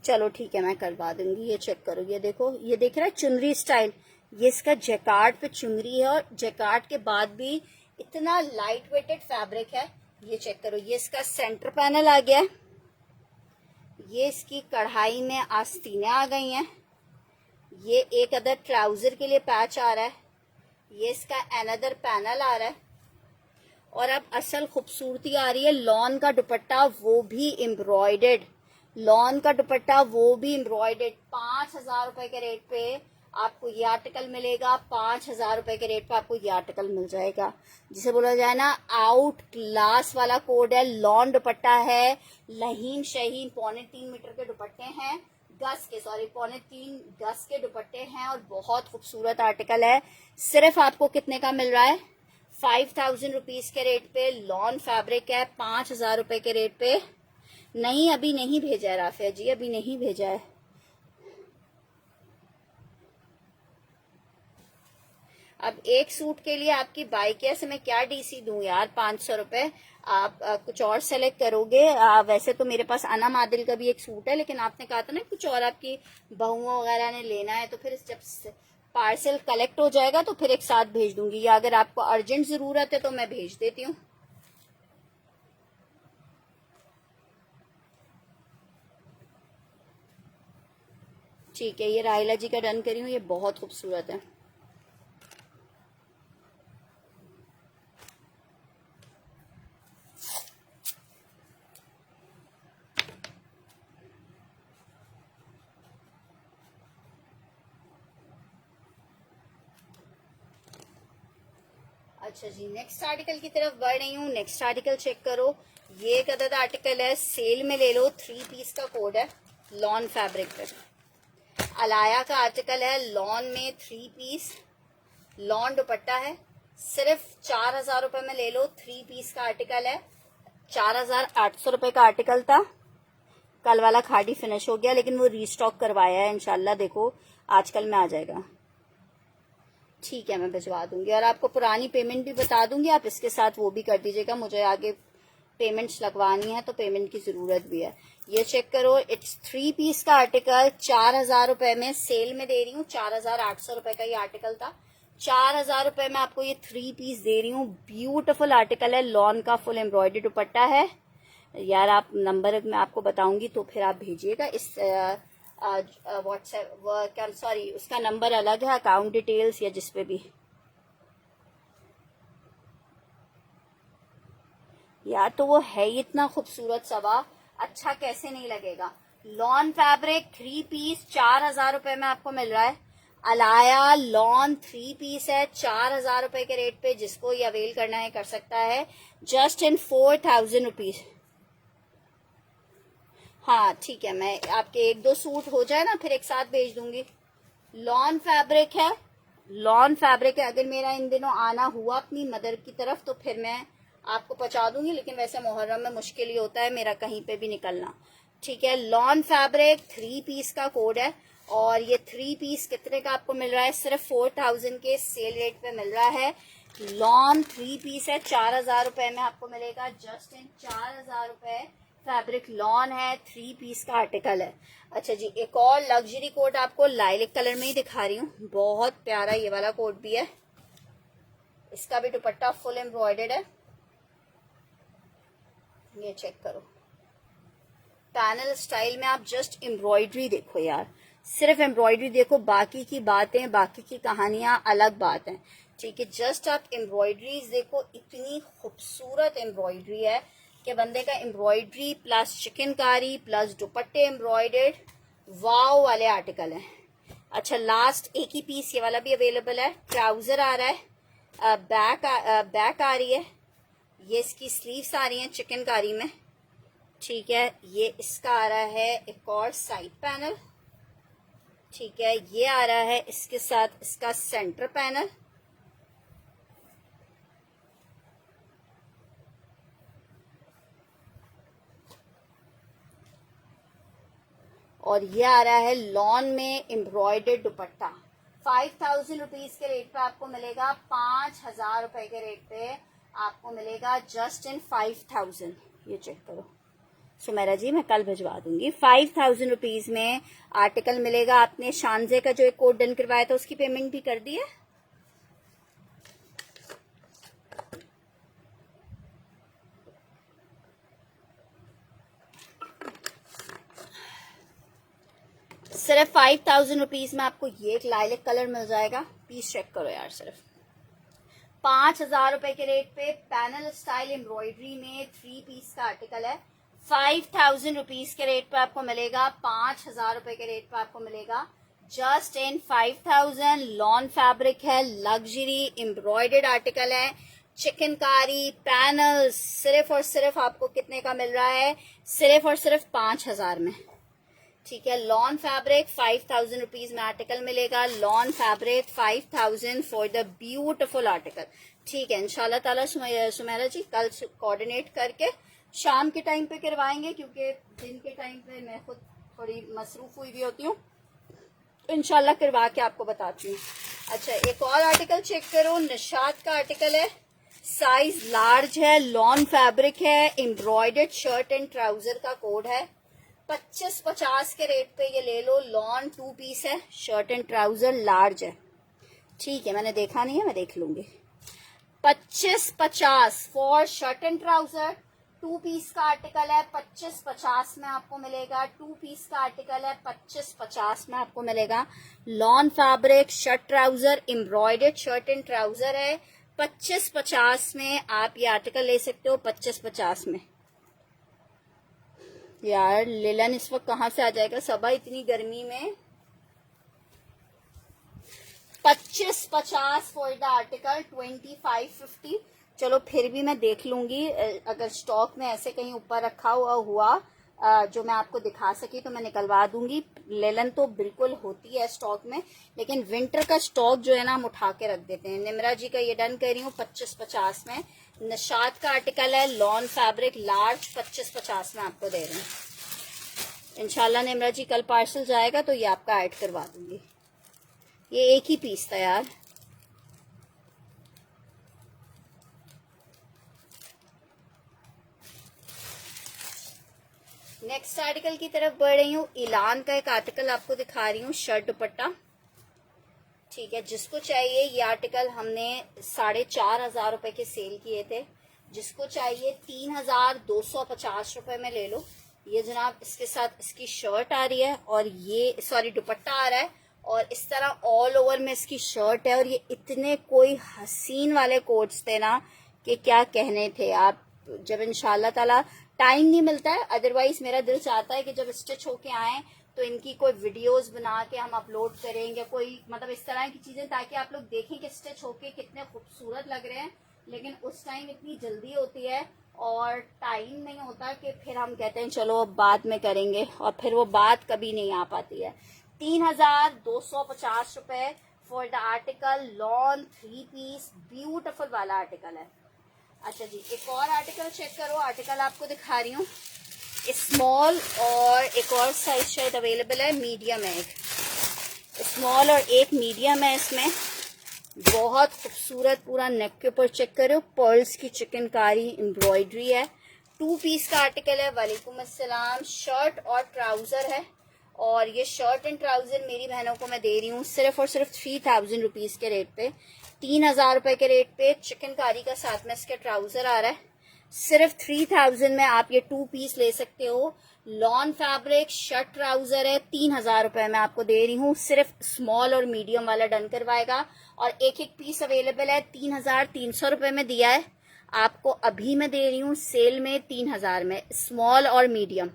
Speaker 1: चलो ठीक है मैं करवा दूंगी। ये चेक करो, ये देखो, ये देख रहा है चुनरी स्टाइल, ये इसका जैकार्ड पे चुनरी है, और जैकार्ड के बाद भी इतना लाइट वेटेड फैब्रिक है। ये चेक करो, ये इसका सेंटर पैनल आ गया है। ये इसकी कढ़ाई में आस्तीनें आ गई हैं। ये एक अदर ट्राउजर के लिए पैच आ रहा है। ये इसका अनदर पैनल आ रहा है। और अब असल खूबसूरती आ रही है, लॉन का दुपट्टा वो भी एम्ब्रॉयडर्ड, लॉन का दुपट्टा वो भी एम्ब्रॉयडर्ड। 5,000 रुपए के रेट पे आपको ये आर्टिकल मिलेगा। 5,000 रुपए के रेट पे आपको ये आर्टिकल मिल जाएगा। जिसे बोला जाए ना आउट क्लास वाला कोड है। लॉन दुपट्टा है, लहीन शहीन 3.25 मीटर के दुपट्टे हैं, गज के, सॉरी 3.25 गज के दुपट्टे हैं, और बहुत खूबसूरत आर्टिकल है। सिर्फ आपको कितने का मिल रहा है? 5,000 रुपीज के रेट पे लॉन फैब्रिक है। 5,000 रुपए के रेट पे नहीं, अभी नहीं भेजा है राफिया जी, अभी नहीं भेजा है। अब एक सूट के लिए आपकी बाइकिया से मैं क्या डीसी दूं यार? 500 रुपए। आप कुछ और सेलेक्ट करोगे? वैसे तो मेरे पास अना मादिल का भी एक सूट है, लेकिन आपने कहा था ना कुछ और आपकी बहुओं वगैरह ने लेना है, तो फिर जब पार्सल कलेक्ट हो जाएगा तो फिर एक साथ भेज दूंगी, या अगर आपको अर्जेंट जरूरत है तो मैं भेज देती हूँ। ठीक है, ये राहिला जी का डन करी हूँ, ये बहुत खूबसूरत है। अच्छा जी, नेक्स्ट आर्टिकल की तरफ बढ़ रही हूँ। नेक्स्ट आर्टिकल चेक करो, ये एक अदद आर्टिकल है, सेल में ले लो, 3 पीस का कोड है, लॉन फैब्रिक पे। अलाया का आर्टिकल है, लॉन में 3 पीस, लॉन दुपट्टा है। सिर्फ 4,000 रुपए में ले लो, 3 पीस का आर्टिकल है। 4,800 रुपए का आर्टिकल था, कल वाला खाड़ी फिनिश हो गया, लेकिन वो रीस्टॉक करवाया है, इंशाल्लाह देखो आजकल में आ जाएगा। ठीक है, मैं भिजवा दूंगी, और आपको पुरानी पेमेंट भी बता दूंगी, आप इसके साथ वो भी कर दीजिएगा। मुझे आगे पेमेंट्स लगवानी है तो पेमेंट की जरूरत भी है। ये चेक करो, इट्स 3 पीस का आर्टिकल, 4,000 रुपए में सेल में दे रही हूँ। 4,800 रुपए का ये आर्टिकल था, 4,000 रुपए में आपको ये 3 पीस दे रही हूँ। ब्यूटीफुल आर्टिकल है, लॉन का फुल एम्ब्रॉयडरी दुपट्टा है। यार आप नंबर मैं आपको बताऊंगी तो फिर आप भेजिएगा। इस व्हाट्सएप, सॉरी उसका नंबर अलग है, अकाउंट डिटेल्स या जिसपे भी। यार तो वो है ही इतना खूबसूरत सबा, अच्छा कैसे नहीं लगेगा। लॉन फैब्रिक 3 पीस 4,000 रुपए में आपको मिल रहा है। अलाया लॉन 3 पीस है, 4,000 रुपए के रेट पे। जिसको ये अवेल करना है कर सकता है, जस्ट इन 4,000 रुपीज। हाँ ठीक है, मैं आपके 1-2 सूट हो जाए ना फिर एक साथ भेज दूंगी। लॉन फैब्रिक है, लॉन फैब्रिक है। अगर मेरा इन दिनों आना हुआ अपनी मदर की तरफ तो फिर मैं आपको पहुंचा दूंगी, लेकिन वैसे मुहर्रम में मुश्किल ही होता है मेरा कहीं पे भी निकलना। ठीक है, लॉन फैब्रिक 3 पीस का कोड है, और ये 3 पीस कितने का आपको मिल रहा है? सिर्फ 4,000 के सेल रेट पे मिल रहा है। लॉन 3 पीस है, 4,000 रुपए में आपको मिलेगा, जस्ट इन 4,000 रुपए। फैब्रिक लॉन है, 3 पीस का आर्टिकल है। अच्छा जी, एक और लग्जरी कोट आपको लाइलिक कलर में ही दिखा रही हूँ, बहुत प्यारा ये वाला कोट भी है। इसका भी दुपट्टा फुल एम्ब्रॉयडर्ड है। ये चेक करो, पैनल स्टाइल में। आप जस्ट एम्ब्रॉयडरी देखो यार, सिर्फ एम्ब्रॉयडरी देखो, बाकी की बातें, बाकी की कहानियां अलग बात है। ठीक है, जस्ट आप एम्ब्रॉयडरीज देखो, इतनी खूबसूरत एम्ब्रॉयडरी है कि बंदे का एम्ब्रॉयडरी प्लस चिकनकारी प्लस दुपट्टे एम्ब्रॉयडर्ड, वाव वाले आर्टिकल है। अच्छा, लास्ट एक ही पीस ये वाला भी अवेलेबल है। ट्राउजर आ रहा है, बैक आ रही है, ये इसकी स्लीव्स आ रही हैं चिकनकारी में, ठीक है। ये इसका आ रहा है एक और साइड पैनल, ठीक है। ये आ रहा है इसके साथ इसका सेंटर पैनल, और ये आ रहा है लॉन में एम्ब्रॉयडर्ड दुपट्टा। 5000 रुपीज के रेट पे आपको मिलेगा, 5000 रुपए के रेट पे आपको मिलेगा जस्ट इन 5000। ये चेक करो सुमेरा जी, मैं कल भिजवा दूंगी। 5000 रुपीज में आर्टिकल मिलेगा। आपने शानजे का जो एक कोड डन करवाया था उसकी पेमेंट भी कर दी है? सिर्फ 5000 रुपीज में आपको ये एक लाइलेक कलर मिल जाएगा। पीस चेक करो यार, सिर्फ 5000 रुपए के रेट पे पैनल स्टाइल एम्ब्रॉयडरी में 3 पीस का आर्टिकल है। 5000 रुपीज के रेट पे आपको मिलेगा, 5000 रुपए के रेट पे आपको मिलेगा जस्ट इन 5000। लॉन फैब्रिक है, लग्जरी एम्ब्रॉयडर्ड आर्टिकल है, चिकनकारी पैनल। सिर्फ और सिर्फ आपको कितने का मिल रहा है? सिर्फ और सिर्फ 5000 में, ठीक है। लॉन फैब्रिक 5000 रुपीज में आर्टिकल मिलेगा। Lawn fabric 5000 for the beautiful article, ठीक है। इंशाल्लाह ताला सुमेरा जी कल कोऑर्डिनेट करके शाम के टाइम पे करवाएंगे, क्योंकि दिन के टाइम पे मैं खुद थोड़ी मसरूफ हुई भी होती हूँ, तो इंशाल्लाह करवा के आपको बताती हूँ। अच्छा, एक और आर्टिकल चेक करो, निशात का आर्टिकल है, साइज लार्ज है, लॉन फैब्रिक है, एम्ब्रॉयडर्ड शर्ट एंड ट्राउजर का कोड है। 2550 के रेट पे ये ले लो। लॉन 2 पीस है, शर्ट एंड ट्राउजर लार्ज है, ठीक है। मैंने देखा नहीं है, मैं देख लूंगी। 2550 for shirt and trouser. 2 piece का आर्टिकल है, 2550 में आपको मिलेगा। 2 पीस का आर्टिकल है, 2550 में आपको मिलेगा। Lawn fabric shirt trouser, embroidered shirt and trouser है। 2550 में आप ये आर्टिकल ले सकते हो। 2550 में यार लेलन इस वक्त कहाँ से आ जाएगा सबा, इतनी गर्मी में। 2550 फॉर द आर्टिकल, 2550। चलो फिर भी मैं देख लूंगी, अगर स्टॉक में ऐसे कहीं ऊपर रखा हुआ जो मैं आपको दिखा सकी तो मैं निकलवा दूंगी। लेलन तो बिल्कुल होती है स्टॉक में, लेकिन विंटर का स्टॉक जो है ना हम उठा के रख देते हैं। निमरा जी का ये डन कर रही हूँ 2550 में। निशात का आर्टिकल है, लॉन फैब्रिक लार्ज, 2550 में आपको दे रहे हैं। इंशाल्लाह निमरा जी कल पार्सल जाएगा तो ये आपका ऐड करवा दूंगी। ये एक ही पीस था यार। नेक्स्ट आर्टिकल की तरफ बढ़ रही हूँ। इलान का एक आर्टिकल आपको दिखा रही हूँ, शर्ट दुपट्टा, ठीक है। जिसको चाहिए ये आर्टिकल हमने 4500 रुपए के सेल किए थे। जिसको चाहिए 3250 रुपए में ले लो। ये जनाब इसके साथ इसकी शर्ट आ रही है और ये दुपट्टा आ रहा है और इस तरह ऑल ओवर में इसकी शर्ट है। और ये इतने कोई हसीन वाले कोट्स थे ना कि क्या कहने थे। आप जब इंशाल्लाह ताला टाइम नहीं मिलता है, अदरवाइज मेरा दिल चाहता है कि जब स्टिच होके आए तो इनकी कोई वीडियोस बना के हम अपलोड करेंगे, कोई मतलब इस तरह की चीजें, ताकि आप लोग देखें कि स्टिच होके कितने खूबसूरत लग रहे हैं। लेकिन उस टाइम इतनी जल्दी होती है और टाइम नहीं होता कि फिर हम कहते हैं चलो बाद में करेंगे, और फिर वो बात कभी नहीं आ पाती है। 3250 रुपए for the article, lawn 3 piece beautiful वाला आर्टिकल है। अच्छा जी, एक और आर्टिकल चेक करो। आर्टिकल आपको दिखा रही हूँ, स्मॉल और एक और साइज शायद अवेलेबल है, मीडियम है। एक स्मॉल और एक मीडियम है। इसमें बहुत खूबसूरत पूरा नेक के ऊपर चेक करो, पर्ल्स की चिकनकारी एम्ब्रॉयडरी है। 2 पीस का आर्टिकल है। वालेकुम अस्सलाम। शर्ट और ट्राउजर है और ये शर्ट एंड ट्राउजर मेरी बहनों को मैं दे रही हूँ सिर्फ और सिर्फ 3000 रुपीज के रेट पे, 3000 रुपए के रेट पे। चिकनकारी का साथ में इसके ट्राउजर आ रहा है। सिर्फ 3000 में आप ये 2 पीस ले सकते हो। लॉन फैब्रिक शर्ट ट्राउजर है, 3000 रुपए में आपको दे रही हूँ। सिर्फ स्मॉल और मीडियम वाला डन करवाएगा और एक एक पीस अवेलेबल है। 3300 रुपए में दिया है आपको, अभी मैं दे रही हूँ सेल में 3000 में, स्मॉल और मीडियम,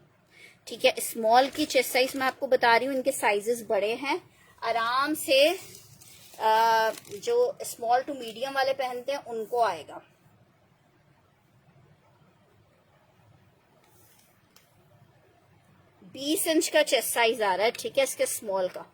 Speaker 1: ठीक है। स्मॉल की चेस्ट साइज मैं आपको बता रही हूँ, इनके साइजेस बड़े हैं, आराम से जो स्मॉल टू मीडियम वाले पहनते हैं उनको आएगा। बीस इंच का चेस्ट साइज आ रहा है, ठीक है, इसके स्मॉल का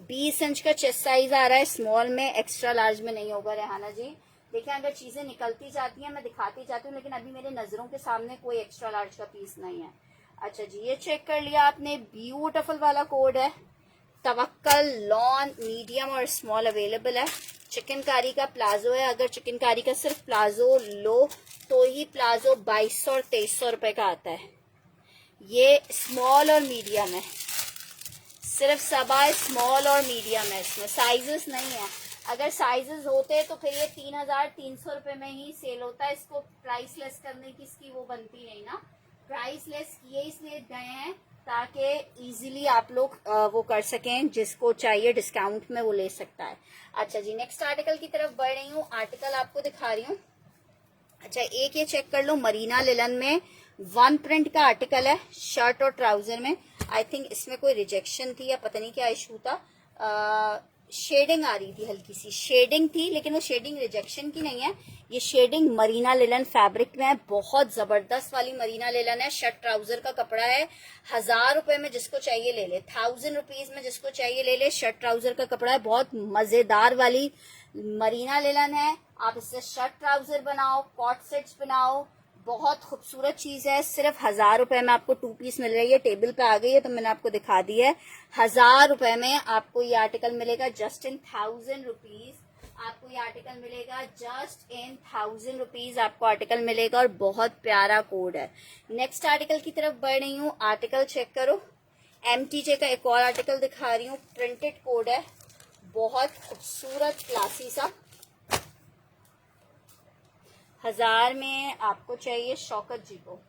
Speaker 1: 20 इंच का चेस्ट साइज आ रहा है स्मॉल में, एक्स्ट्रा लार्ज में नहीं होगा रेहाना जी। देखिए अगर चीजें निकलती जाती हैं मैं दिखाती जाती हूँ, लेकिन अभी मेरे नजरों के सामने कोई एक्स्ट्रा लार्ज का पीस नहीं है। अच्छा जी, ये चेक कर लिया आपने, ब्यूटीफुल वाला कोड है, तवक्कल लॉन मीडियम और स्मॉल अवेलेबल है। चिकनकारी का प्लाजो है, अगर चिकनकारी का सिर्फ प्लाजो लो तो ही प्लाजो 2200 और 2300 रुपए का आता है। ये स्मॉल और मीडियम है, सिर्फ सबा स्मॉल और मीडियम है, इसमें साइजेस नहीं है। अगर साइजेस होते तो फिर ये 3300 रुपए में ही सेल होता है। इसको प्राइस लेस करने की इसकी वो बनती नहीं ना, प्राइस लेस किए इसलिए गए हैं ताकि इजीली आप लोग वो कर सकें, जिसको चाहिए डिस्काउंट में वो ले सकता है। अच्छा जी, नेक्स्ट आर्टिकल की तरफ बढ़ रही हूँ, आर्टिकल आपको दिखा रही हूँ। अच्छा, एक ये चेक कर लो, मरीना लिलन में वन प्रिंट का आर्टिकल है, शर्ट और ट्राउजर में। आई थिंक इसमें कोई रिजेक्शन थी या पता नहीं क्या इशू था, शेडिंग आ रही थी, हल्की सी शेडिंग थी, लेकिन वो शेडिंग रिजेक्शन की नहीं है, ये शेडिंग मरीना लिलन फैब्रिक में है, बहुत जबरदस्त वाली मरीना लिलन है। शर्ट ट्राउजर का कपड़ा है, 1000 रुपए में जिसको चाहिए ले ले, 1000 रुपीज में जिसको चाहिए ले ले। शर्ट ट्राउजर का कपड़ा है, बहुत मजेदार वाली मरीना लिलन है। आप इससे शर्ट ट्राउजर बनाओ, कॉट सेट्स बनाओ, बहुत खूबसूरत चीज है। सिर्फ 1000 रुपए में आपको 2 पीस मिल रही है, टेबल पे आ गई है तो मैंने आपको दिखा दी है। 1000 रुपए में आपको ये आर्टिकल मिलेगा, जस्ट इन 1000 रुपीज आपको ये आर्टिकल मिलेगा, जस्ट इन 1000 रुपीज आपको आर्टिकल मिलेगा, और बहुत प्यारा कोड है। नेक्स्ट आर्टिकल की तरफ बढ़ रही हूँ, आर्टिकल चेक करो, MTJ का एक और आर्टिकल दिखा रही हूँ, प्रिंटेड कोड है, बहुत खूबसूरत क्लासी सा। 1000 में आपको चाहिए शौकत जी को।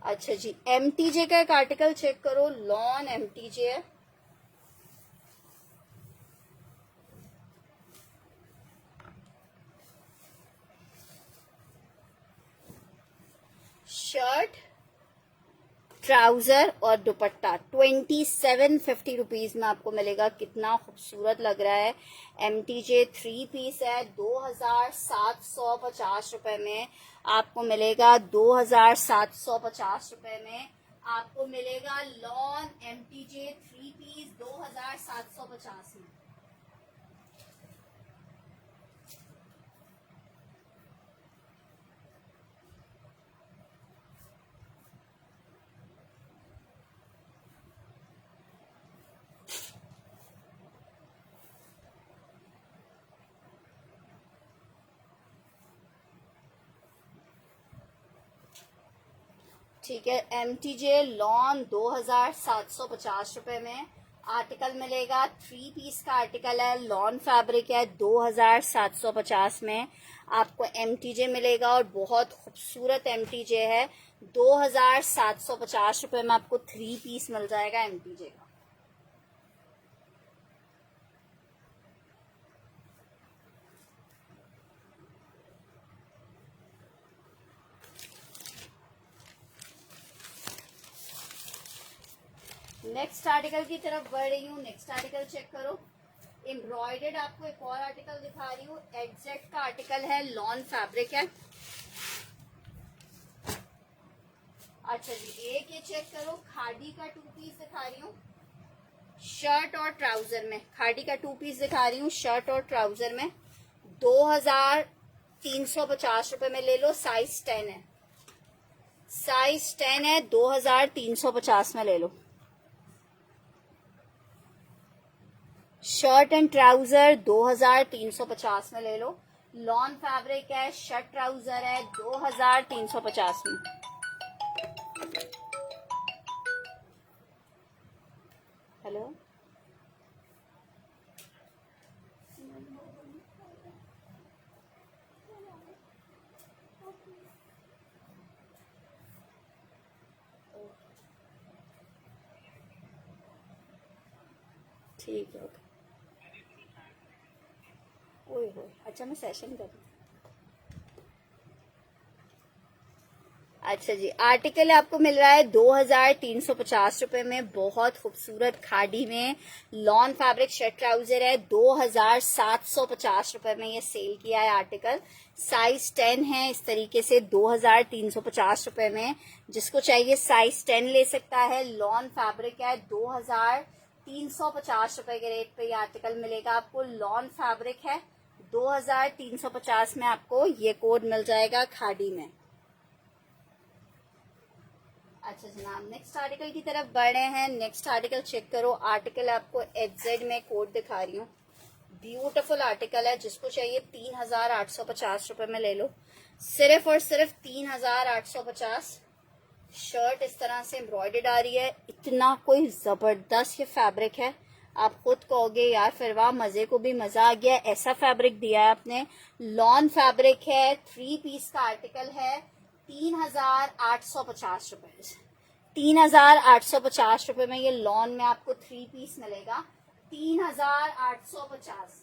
Speaker 1: अच्छा जी, MTJ का एक आर्टिकल चेक करो, लॉन MTJ है, शर्ट ट्राउजर और दुपट्टा 2750 रुपीज में आपको मिलेगा। कितना खूबसूरत लग रहा है। MTJ 3 पीस है, 2750 रुपए में आपको मिलेगा, 2750 रुपए में आपको मिलेगा लॉन MTJ 3 पीस 2750 में। ठीक है, MTJ लॉन 2750 रुपए में आर्टिकल मिलेगा, 3 पीस का आर्टिकल है, लॉन फैब्रिक है, 2750 में आपको MTJ मिलेगा, और बहुत खूबसूरत MTJ है। 2750 रुपए में आपको 3 पीस मिल जाएगा MTJ का। नेक्स्ट आर्टिकल की तरफ बढ़ रही हूँ, नेक्स्ट आर्टिकल चेक करो, एम्ब्रॉयडर्ड आपको एक और आर्टिकल दिखा रही हूँ, एग्जैक्ट का आर्टिकल है, लॉन फैब्रिक है। अच्छा जी, एक ये चेक करो, खादी का 2 पीस दिखा रही हूँ, शर्ट और ट्राउजर में, खादी का 2 पीस दिखा रही हूँ शर्ट और ट्राउजर में, 2350 रुपए में ले लो, साइज 10 है, साइज 10 है, 2350 में ले लो। शर्ट एंड ट्राउजर 2350 में ले लो, लॉन फैब्रिक है, शर्ट ट्राउजर है, 2350 में। हेलो, ठीक है, ओके। ओए होए, अच्छा मैं सेशन कर। अच्छा जी, आर्टिकल आपको मिल रहा है 2350 रुपए में, बहुत खूबसूरत खादी में लॉन फैब्रिक शर्ट ट्राउजर है। 2750 रुपए में ये सेल किया है आर्टिकल। साइज 10 है इस तरीके से 2350 रुपए में। जिसको चाहिए साइज 10 ले सकता है। लॉन फैब्रिक है, 2350 रुपए के रेट पे ये आर्टिकल मिलेगा आपको। लॉन फैब्रिक है, 2350 में आपको ये कोड मिल जाएगा खादी में। अच्छा जनाब, नेक्स्ट आर्टिकल की तरफ बढ़ रहे हैं। नेक्स्ट आर्टिकल चेक करो। आर्टिकल आपको एचजेड में कोड दिखा रही हूँ। ब्यूटीफुल आर्टिकल है, जिसको चाहिए 3850 रुपए में ले लो। सिर्फ और सिर्फ 3850। शर्ट इस तरह से एम्ब्रॉयडर्ड आ रही है। इतना कोई जबरदस्त ये फैब्रिक है, आप खुद कहोगे यार फिर वाह, मजे को भी मजा आ गया, ऐसा फैब्रिक दिया है आपने। लॉन फैब्रिक है, 3 पीस का आर्टिकल है। 3850 रुपए, 3850 रुपए में ये लॉन में आपको 3 पीस मिलेगा। 3850।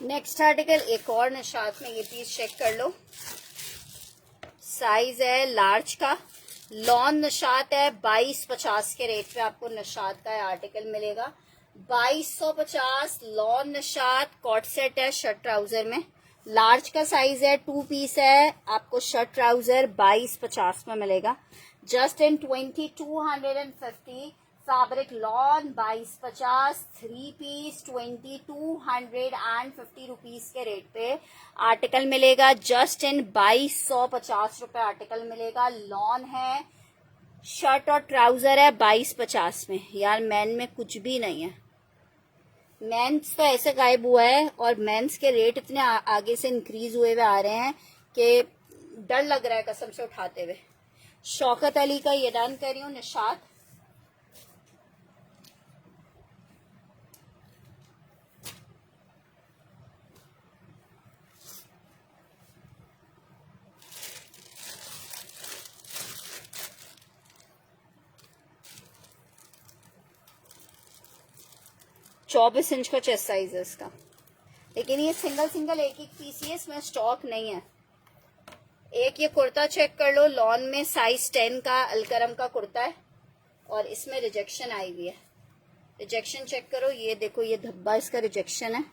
Speaker 1: नेक्स्ट आर्टिकल एक और निशात में, ये पीस चेक कर लो। साइज है लार्ज का। लॉन निशात है, 2250 के रेट पे आपको निशात का आर्टिकल मिलेगा। 2250 लॉन निशात कॉट सेट है शर्ट ट्राउजर में। लार्ज का साइज है, 2 पीस है, आपको शर्ट ट्राउजर 2250 में मिलेगा। Just in 2250 fabric lawn 2250 3 piece 2250 rupees के रेट पे आर्टिकल मिलेगा। जस्ट इन 2250 रुपए आर्टिकल मिलेगा। लॉन है, शर्ट और ट्राउजर है 2250 में। यार मैन में कुछ भी नहीं है, मेंस तो ऐसे गायब हुआ है और मेंस के रेट इतने आगे से इंक्रीज हुए हुए आ रहे हैं कि डर लग रहा है कसम से उठाते हुए। शौकत अली का ये डन कर रही हूँ निशात। चौबीस इंच का चेस्ट साइज है इसका, लेकिन ये सिंगल सिंगल एक एक पीस ही, इसमें स्टॉक नहीं है। एक ये कुर्ता चेक कर लो, लॉन में साइज 10 का अलकरम का कुर्ता है और इसमें रिजेक्शन आई हुई है। रिजेक्शन चेक करो, ये देखो ये धब्बा इसका रिजेक्शन है।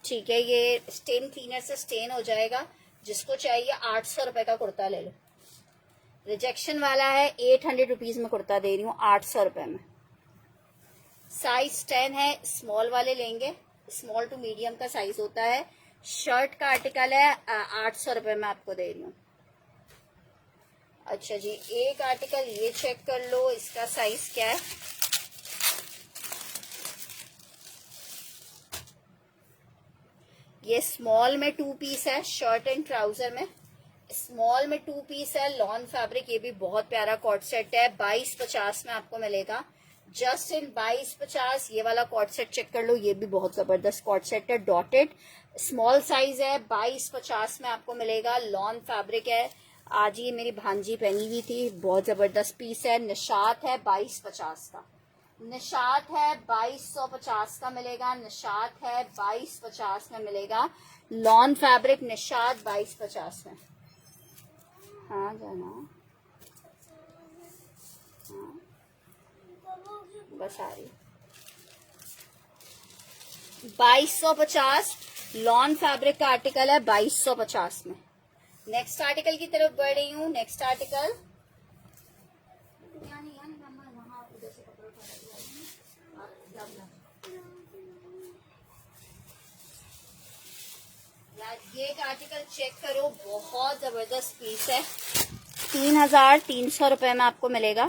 Speaker 1: ठीक है, ये स्टेन क्लीनर से स्टेन हो जाएगा। जिसको चाहिए 800 रुपए का कुर्ता ले लो। रिजेक्शन वाला है, 800 रुपीज में कुर्ता दे रही हूँ 800 रुपए में। साइज 10 है, स्मॉल वाले लेंगे, स्मॉल टू मीडियम का साइज होता है। शर्ट का आर्टिकल है, 800 रुपए में आपको दे रही हूँ। अच्छा जी, एक आर्टिकल ये चेक कर लो, इसका साइज क्या है। ये स्मॉल में 2 पीस है, शर्ट एंड ट्राउजर में। स्मॉल में 2 पीस है, लॉन फैब्रिक, ये भी बहुत प्यारा कॉट सेट है। 2250 में आपको मिलेगा। Just in 2250। ये वाला कॉट सेट चेक कर लो, ये भी बहुत जबरदस्त कॉट सेट है, डॉटेड स्मॉल साइज है। 2250 में आपको मिलेगा। लॉन फैब्रिक है। आज ये मेरी भांजी पहनी हुई थी, बहुत जबरदस्त पीस है। निशात है 2250 का। निशात है 2250 का मिलेगा। निशात है 2250 में मिलेगा। लॉन फैब्रिक निशात 2250 में। हाँ जाना, हाँ बस आ रही। 2250 लॉन फैब्रिक का आर्टिकल है 2250 में। नेक्स्ट आर्टिकल की तरफ बढ़ रही हूँ। नेक्स्ट आर्टिकल ये एक आर्टिकल चेक करो, बहुत जबरदस्त पीस है। 3300 रुपए में आपको मिलेगा।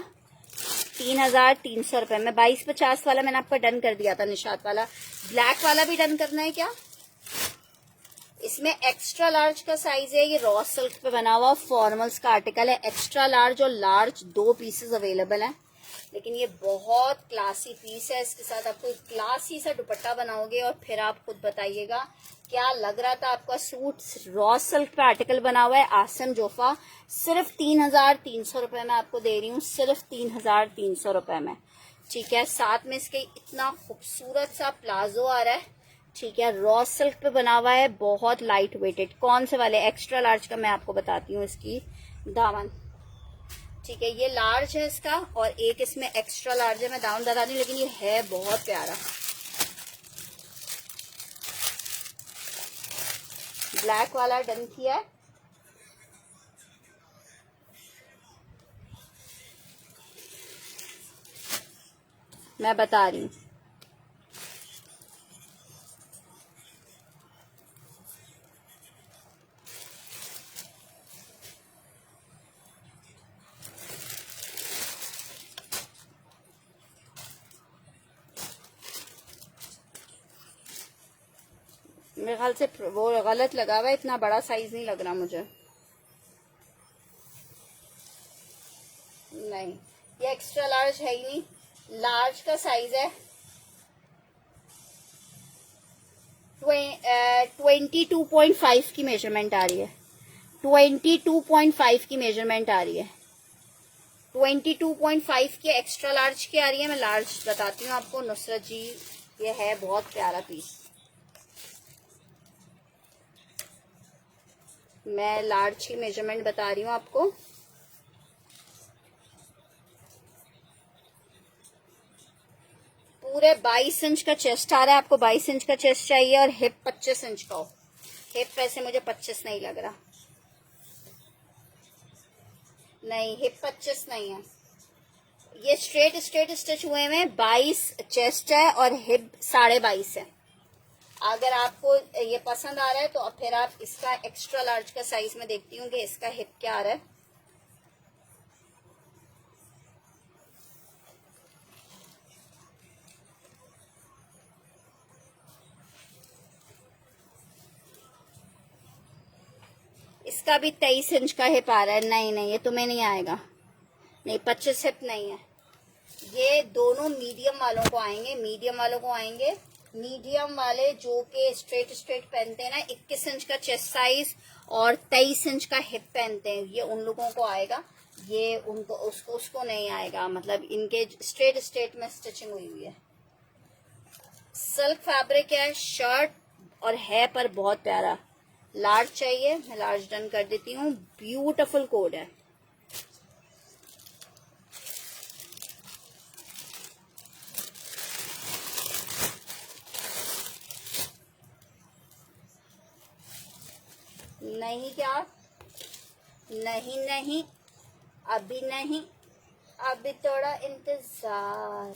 Speaker 1: 3300 रुपए में। 2250 वाला मैंने आपको डन कर दिया था, निशात वाला। ब्लैक वाला भी डन करना है क्या? इसमें एक्स्ट्रा लार्ज का साइज है। ये रॉ सिल्क पे बना हुआ फॉर्मल्स का आर्टिकल है। एक्स्ट्रा लार्ज और लार्ज 2 पीसेस अवेलेबल हैं, लेकिन ये बहुत क्लासी पीस है। इसके साथ आपको एक क्लासी सा दुपट्टा बनाओगे और फिर आप खुद बताइएगा क्या लग रहा था आपका सूट। रॉ सिल्क पे आर्टिकल बना हुआ है। आसन जोफा सिर्फ 3300 रुपए में आपको दे रही हूँ, सिर्फ 3300 रुपए में। ठीक है, साथ में इसके इतना खूबसूरत सा प्लाजो आ रहा है। ठीक है, रॉ सिल्क पे बना हुआ है, बहुत लाइट वेटेड। कौन से वाले? एक्स्ट्रा लार्ज का मैं आपको बताती हूँ। इसकी दामन, ठीक है, ये लार्ज है इसका और एक इसमें एक्स्ट्रा लार्ज है। मैं दामन बता दी, लेकिन ये है बहुत प्यारा। ब्लैक वाला डन किया है। मैं बता रही हूँ, मेरे ख्याल से वो गलत लगा हुआ है। इतना बड़ा साइज नहीं लग रहा मुझे। नहीं, ये एक्स्ट्रा लार्ज है ही नहीं। लार्ज का साइज है 22.5 की मेजरमेंट आ रही है। 22.5 की मेजरमेंट आ रही है। 22.5 की एक्स्ट्रा लार्ज की आ रही है। मैं लार्ज बताती हूँ आपको। नुसरत जी, ये है बहुत प्यारा पीस। मैं लार्ज की मेजरमेंट बता रही हूँ आपको। पूरे 22 इंच का चेस्ट आ रहा है। आपको 22 इंच का चेस्ट चाहिए और हिप 25 इंच का हो। हिप वैसे मुझे 25 नहीं लग रहा। नहीं, हिप 25 नहीं है। ये स्ट्रेट स्टिच हुए में 22 चेस्ट है और हिप 22.5 है। अगर आपको ये पसंद आ रहा है तो फिर आप इसका एक्स्ट्रा लार्ज का साइज में देखती हूँ कि इसका हिप क्या आ रहा है। इसका भी 23 इंच का हिप आ रहा है। नहीं नहीं, ये तुम्हें नहीं आएगा। नहीं, 25 हिप नहीं है। ये दोनों मीडियम वालों को आएंगे। मीडियम वालों को आएंगे। मीडियम वाले जो के स्ट्रेट पहनते हैं ना, 21 इंच का चेस्ट साइज और 23 इंच का हिप पहनते हैं, ये उन लोगों को आएगा। ये उनको उसको नहीं आएगा। मतलब इनके स्ट्रेट में स्टिचिंग हुई हुई है। सिल्क फैब्रिक है, शर्ट और है पर बहुत प्यारा। लार्ज चाहिए, मैं लार्ज डन कर देती हूँ। ब्यूटीफुल कोड है। नहीं क्या? नहीं नहीं, अभी नहीं, अभी थोड़ा इंतजार।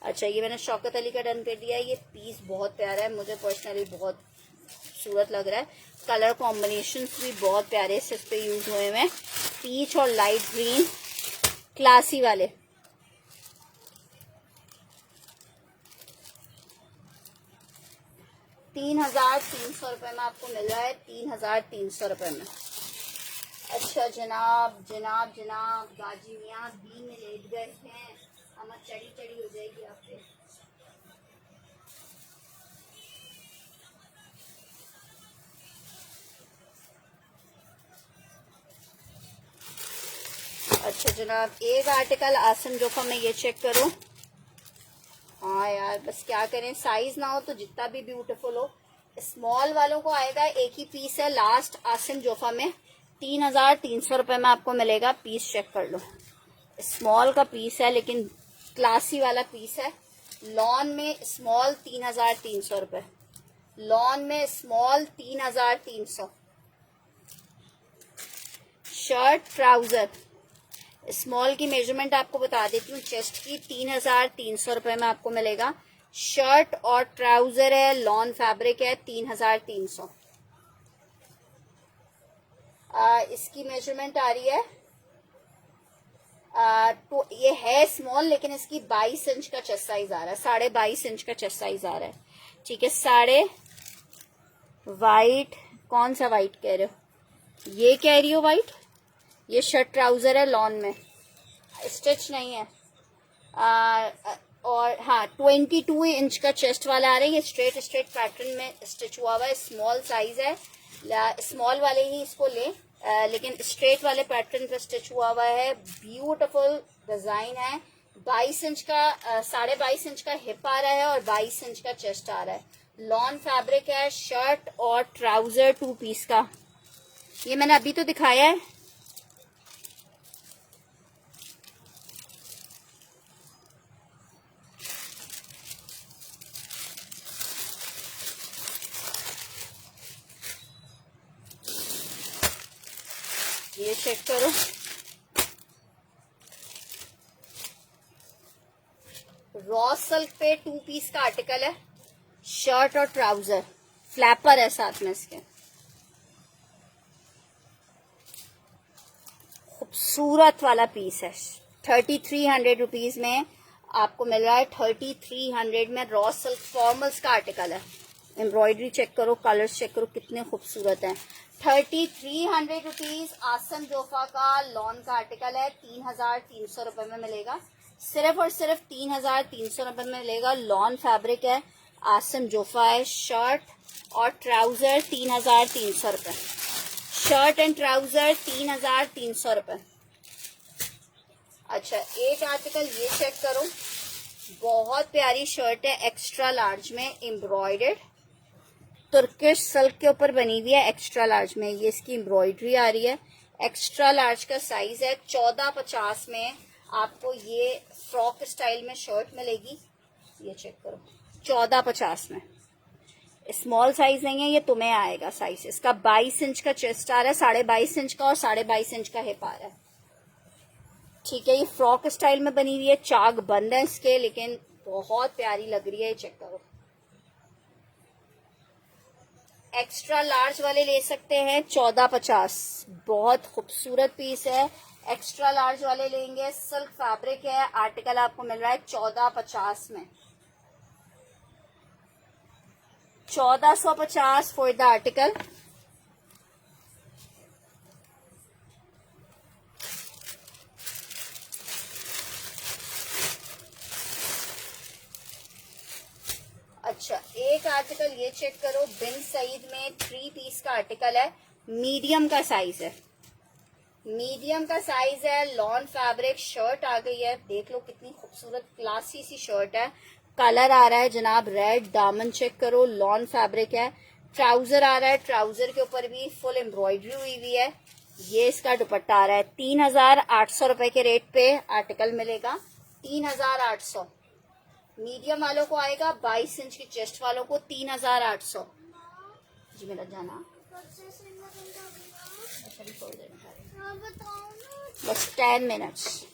Speaker 1: अच्छा, ये मैंने शौकत अली का डन कर दिया। ये पीस बहुत प्यारा है, मुझे पर्सनली बहुत खूबसूरत लग रहा है। कलर कॉम्बिनेशंस भी बहुत प्यारे से इस पे यूज हुए हैं। पीच और लाइट ग्रीन, क्लासी वाले। ₹3,300 में आपको मिल रहा है। 3,300 रुपए में। अच्छा जनाब जनाब जनाब, गाजी मियाँ बीन में लेट गए हैं। हमें चढ़ी हो जाएगी आप पे। अच्छा जनाब, एक आर्टिकल आसन जोफा में ये चेक करो। हाँ यार, बस क्या करें, साइज ना हो तो जितना भी ब्यूटीफुल हो। स्मॉल वालों को आएगा, एक ही पीस है लास्ट आसन जोफा में। 3,300 रुपए में आपको मिलेगा। पीस चेक कर लो। स्मॉल का पीस है लेकिन क्लासी वाला पीस है। लॉन में स्मॉल 3,300 रुपए, लॉन में स्मॉल 3,300। शर्ट ट्राउजर स्मॉल की मेजरमेंट आपको बता देती हूँ, चेस्ट की 3,300 रुपए में आपको मिलेगा। शर्ट और ट्राउजर है, लॉन फैब्रिक है, 3,300। इसकी मेजरमेंट आ रही है तो ये है स्मॉल, लेकिन इसकी 22 इंच का चेस्ट साइज आ रहा है, 22.5 इंच का चेस्ट साइज आ रहा है। ठीक है, वाइट, कौन सा वाइट कह रहे हो? ये कह रही हो वाइट? ये शर्ट ट्राउजर है, लॉन में, स्टिच नहीं है। और हाँ 22 इंच का चेस्ट वाला आ रहा है, ये स्ट्रेट पैटर्न में स्टिच हुआ हुआ है, स्मॉल साइज है, स्मॉल वाले ही इसको ले, लेकिन स्ट्रेट वाले पैटर्न पे स्टिच हुआ हुआ है, ब्यूटीफुल डिजाइन है। 22 इंच का 22.5 इंच का हिप आ रहा है और 22 इंच का चेस्ट आ रहा है। लॉन फैब्रिक है, शर्ट और ट्राउजर 2 पीस का। ये मैंने अभी तो दिखाया है। ये चेक करो, रॉ सिल्क पे 2 पीस का आर्टिकल है, शर्ट और ट्राउजर, फ्लैपर है साथ में इसके। खूबसूरत वाला पीस है, 3,300 रुपीज में आपको मिल रहा है। 3,300 में रॉ सिल्क फॉर्मल्स का आर्टिकल है। एम्ब्रॉयडरी चेक करो, कलर्स चेक करो, कितने खूबसूरत हैं। 3,300 रुपीज आसम जोफा का लॉन का आर्टिकल है, 3,300 रुपए में मिलेगा। सिर्फ और सिर्फ 3,300 रुपए में मिलेगा। लॉन फैब्रिक है, आसम जोफा है, शर्ट और ट्राउजर 3,300 रुपए। शर्ट एंड ट्राउजर 3,300 रुपए। अच्छा, एक आर्टिकल ये चेक करो, बहुत प्यारी शर्ट है, एक्स्ट्रा लार्ज में, एम्ब्रॉयडर्ड, तुर्किश सिल्क के ऊपर बनी हुई है, एक्स्ट्रा लार्ज में। ये इसकी एम्ब्रॉयडरी आ रही है, एक्स्ट्रा लार्ज का साइज है। 1450 में आपको ये फ्रॉक स्टाइल में शर्ट मिलेगी। ये चेक करो, 1450 में। स्मॉल साइज नहीं है ये, तुम्हें आएगा साइज। इसका 22 इंच का चेस्ट आ रहा है, 22.5 इंच का और 22.5 इंच का हिप आ रहा है। ठीक है, ये फ्रॉक स्टाइल में बनी हुई है, चाक बंद है इसके, लेकिन बहुत प्यारी लग रही है। चेक करो, एक्स्ट्रा लार्ज वाले ले सकते हैं 1450, बहुत खूबसूरत पीस है। एक्स्ट्रा लार्ज वाले लेंगे, सिल्क फैब्रिक है, आर्टिकल आपको मिल रहा है 1450 में। 1450 फॉर द आर्टिकल। अच्छा, एक आर्टिकल ये चेक करो, बिन सईद में 3 पीस का आर्टिकल है, मीडियम का साइज है, मीडियम का साइज है। लॉन फैब्रिक शर्ट आ गई है, देख लो कितनी खूबसूरत क्लासी सी शर्ट है। कलर आ रहा है जनाब रेड, दामन चेक करो, लॉन फैब्रिक है। ट्राउजर आ रहा है, ट्राउजर के ऊपर भी फुल एम्ब्रॉयडरी हुई हुई है। ये इसका दुपट्टा आ रहा है, 3,800 रुपए के रेट पे आर्टिकल मिलेगा, 3,800। मीडियम वालों को आएगा, 22 इंच की चेस्ट वालों को 3,800। जी मेरा जाना, बस 10 मिनट्स।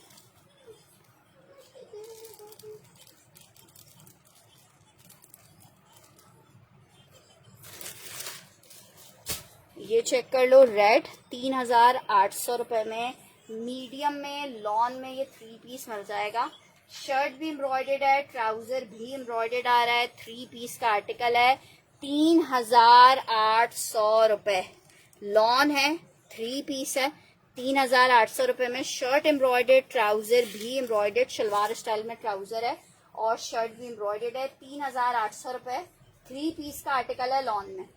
Speaker 1: ये चेक कर लो, रेड 3,800 रुपए में, मीडियम में, लॉन में ये 3 पीस मिल जाएगा। शर्ट भी एम्ब्रॉयडर्ड है, ट्राउजर भी एम्ब्रॉयडर्ड आ रहा है, 3 पीस का आर्टिकल है, 3,800 रुपए। लॉन है, 3 पीस है, 3,800 रुपए में। शर्ट एम्ब्रॉयडर्ड, ट्राउजर भी एम्ब्रॉयडर्ड, शलवार स्टाइल में ट्राउजर है और शर्ट भी एम्ब्रॉयडर्ड है, 3,800 रुपए। 3 पीस का आर्टिकल है लॉन में।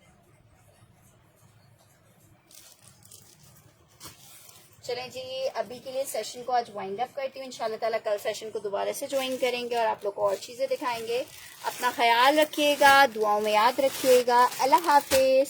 Speaker 1: चलें जी, अभी के लिए सेशन को आज वाइंड अप करती हूँ। इंशाल्लाह ताला कल सेशन को दोबारा से ज्वाइन करेंगे और आप लोग को और चीजें दिखाएंगे। अपना ख्याल रखिएगा, दुआओं में याद रखिएगा। अल्लाह हाफिज।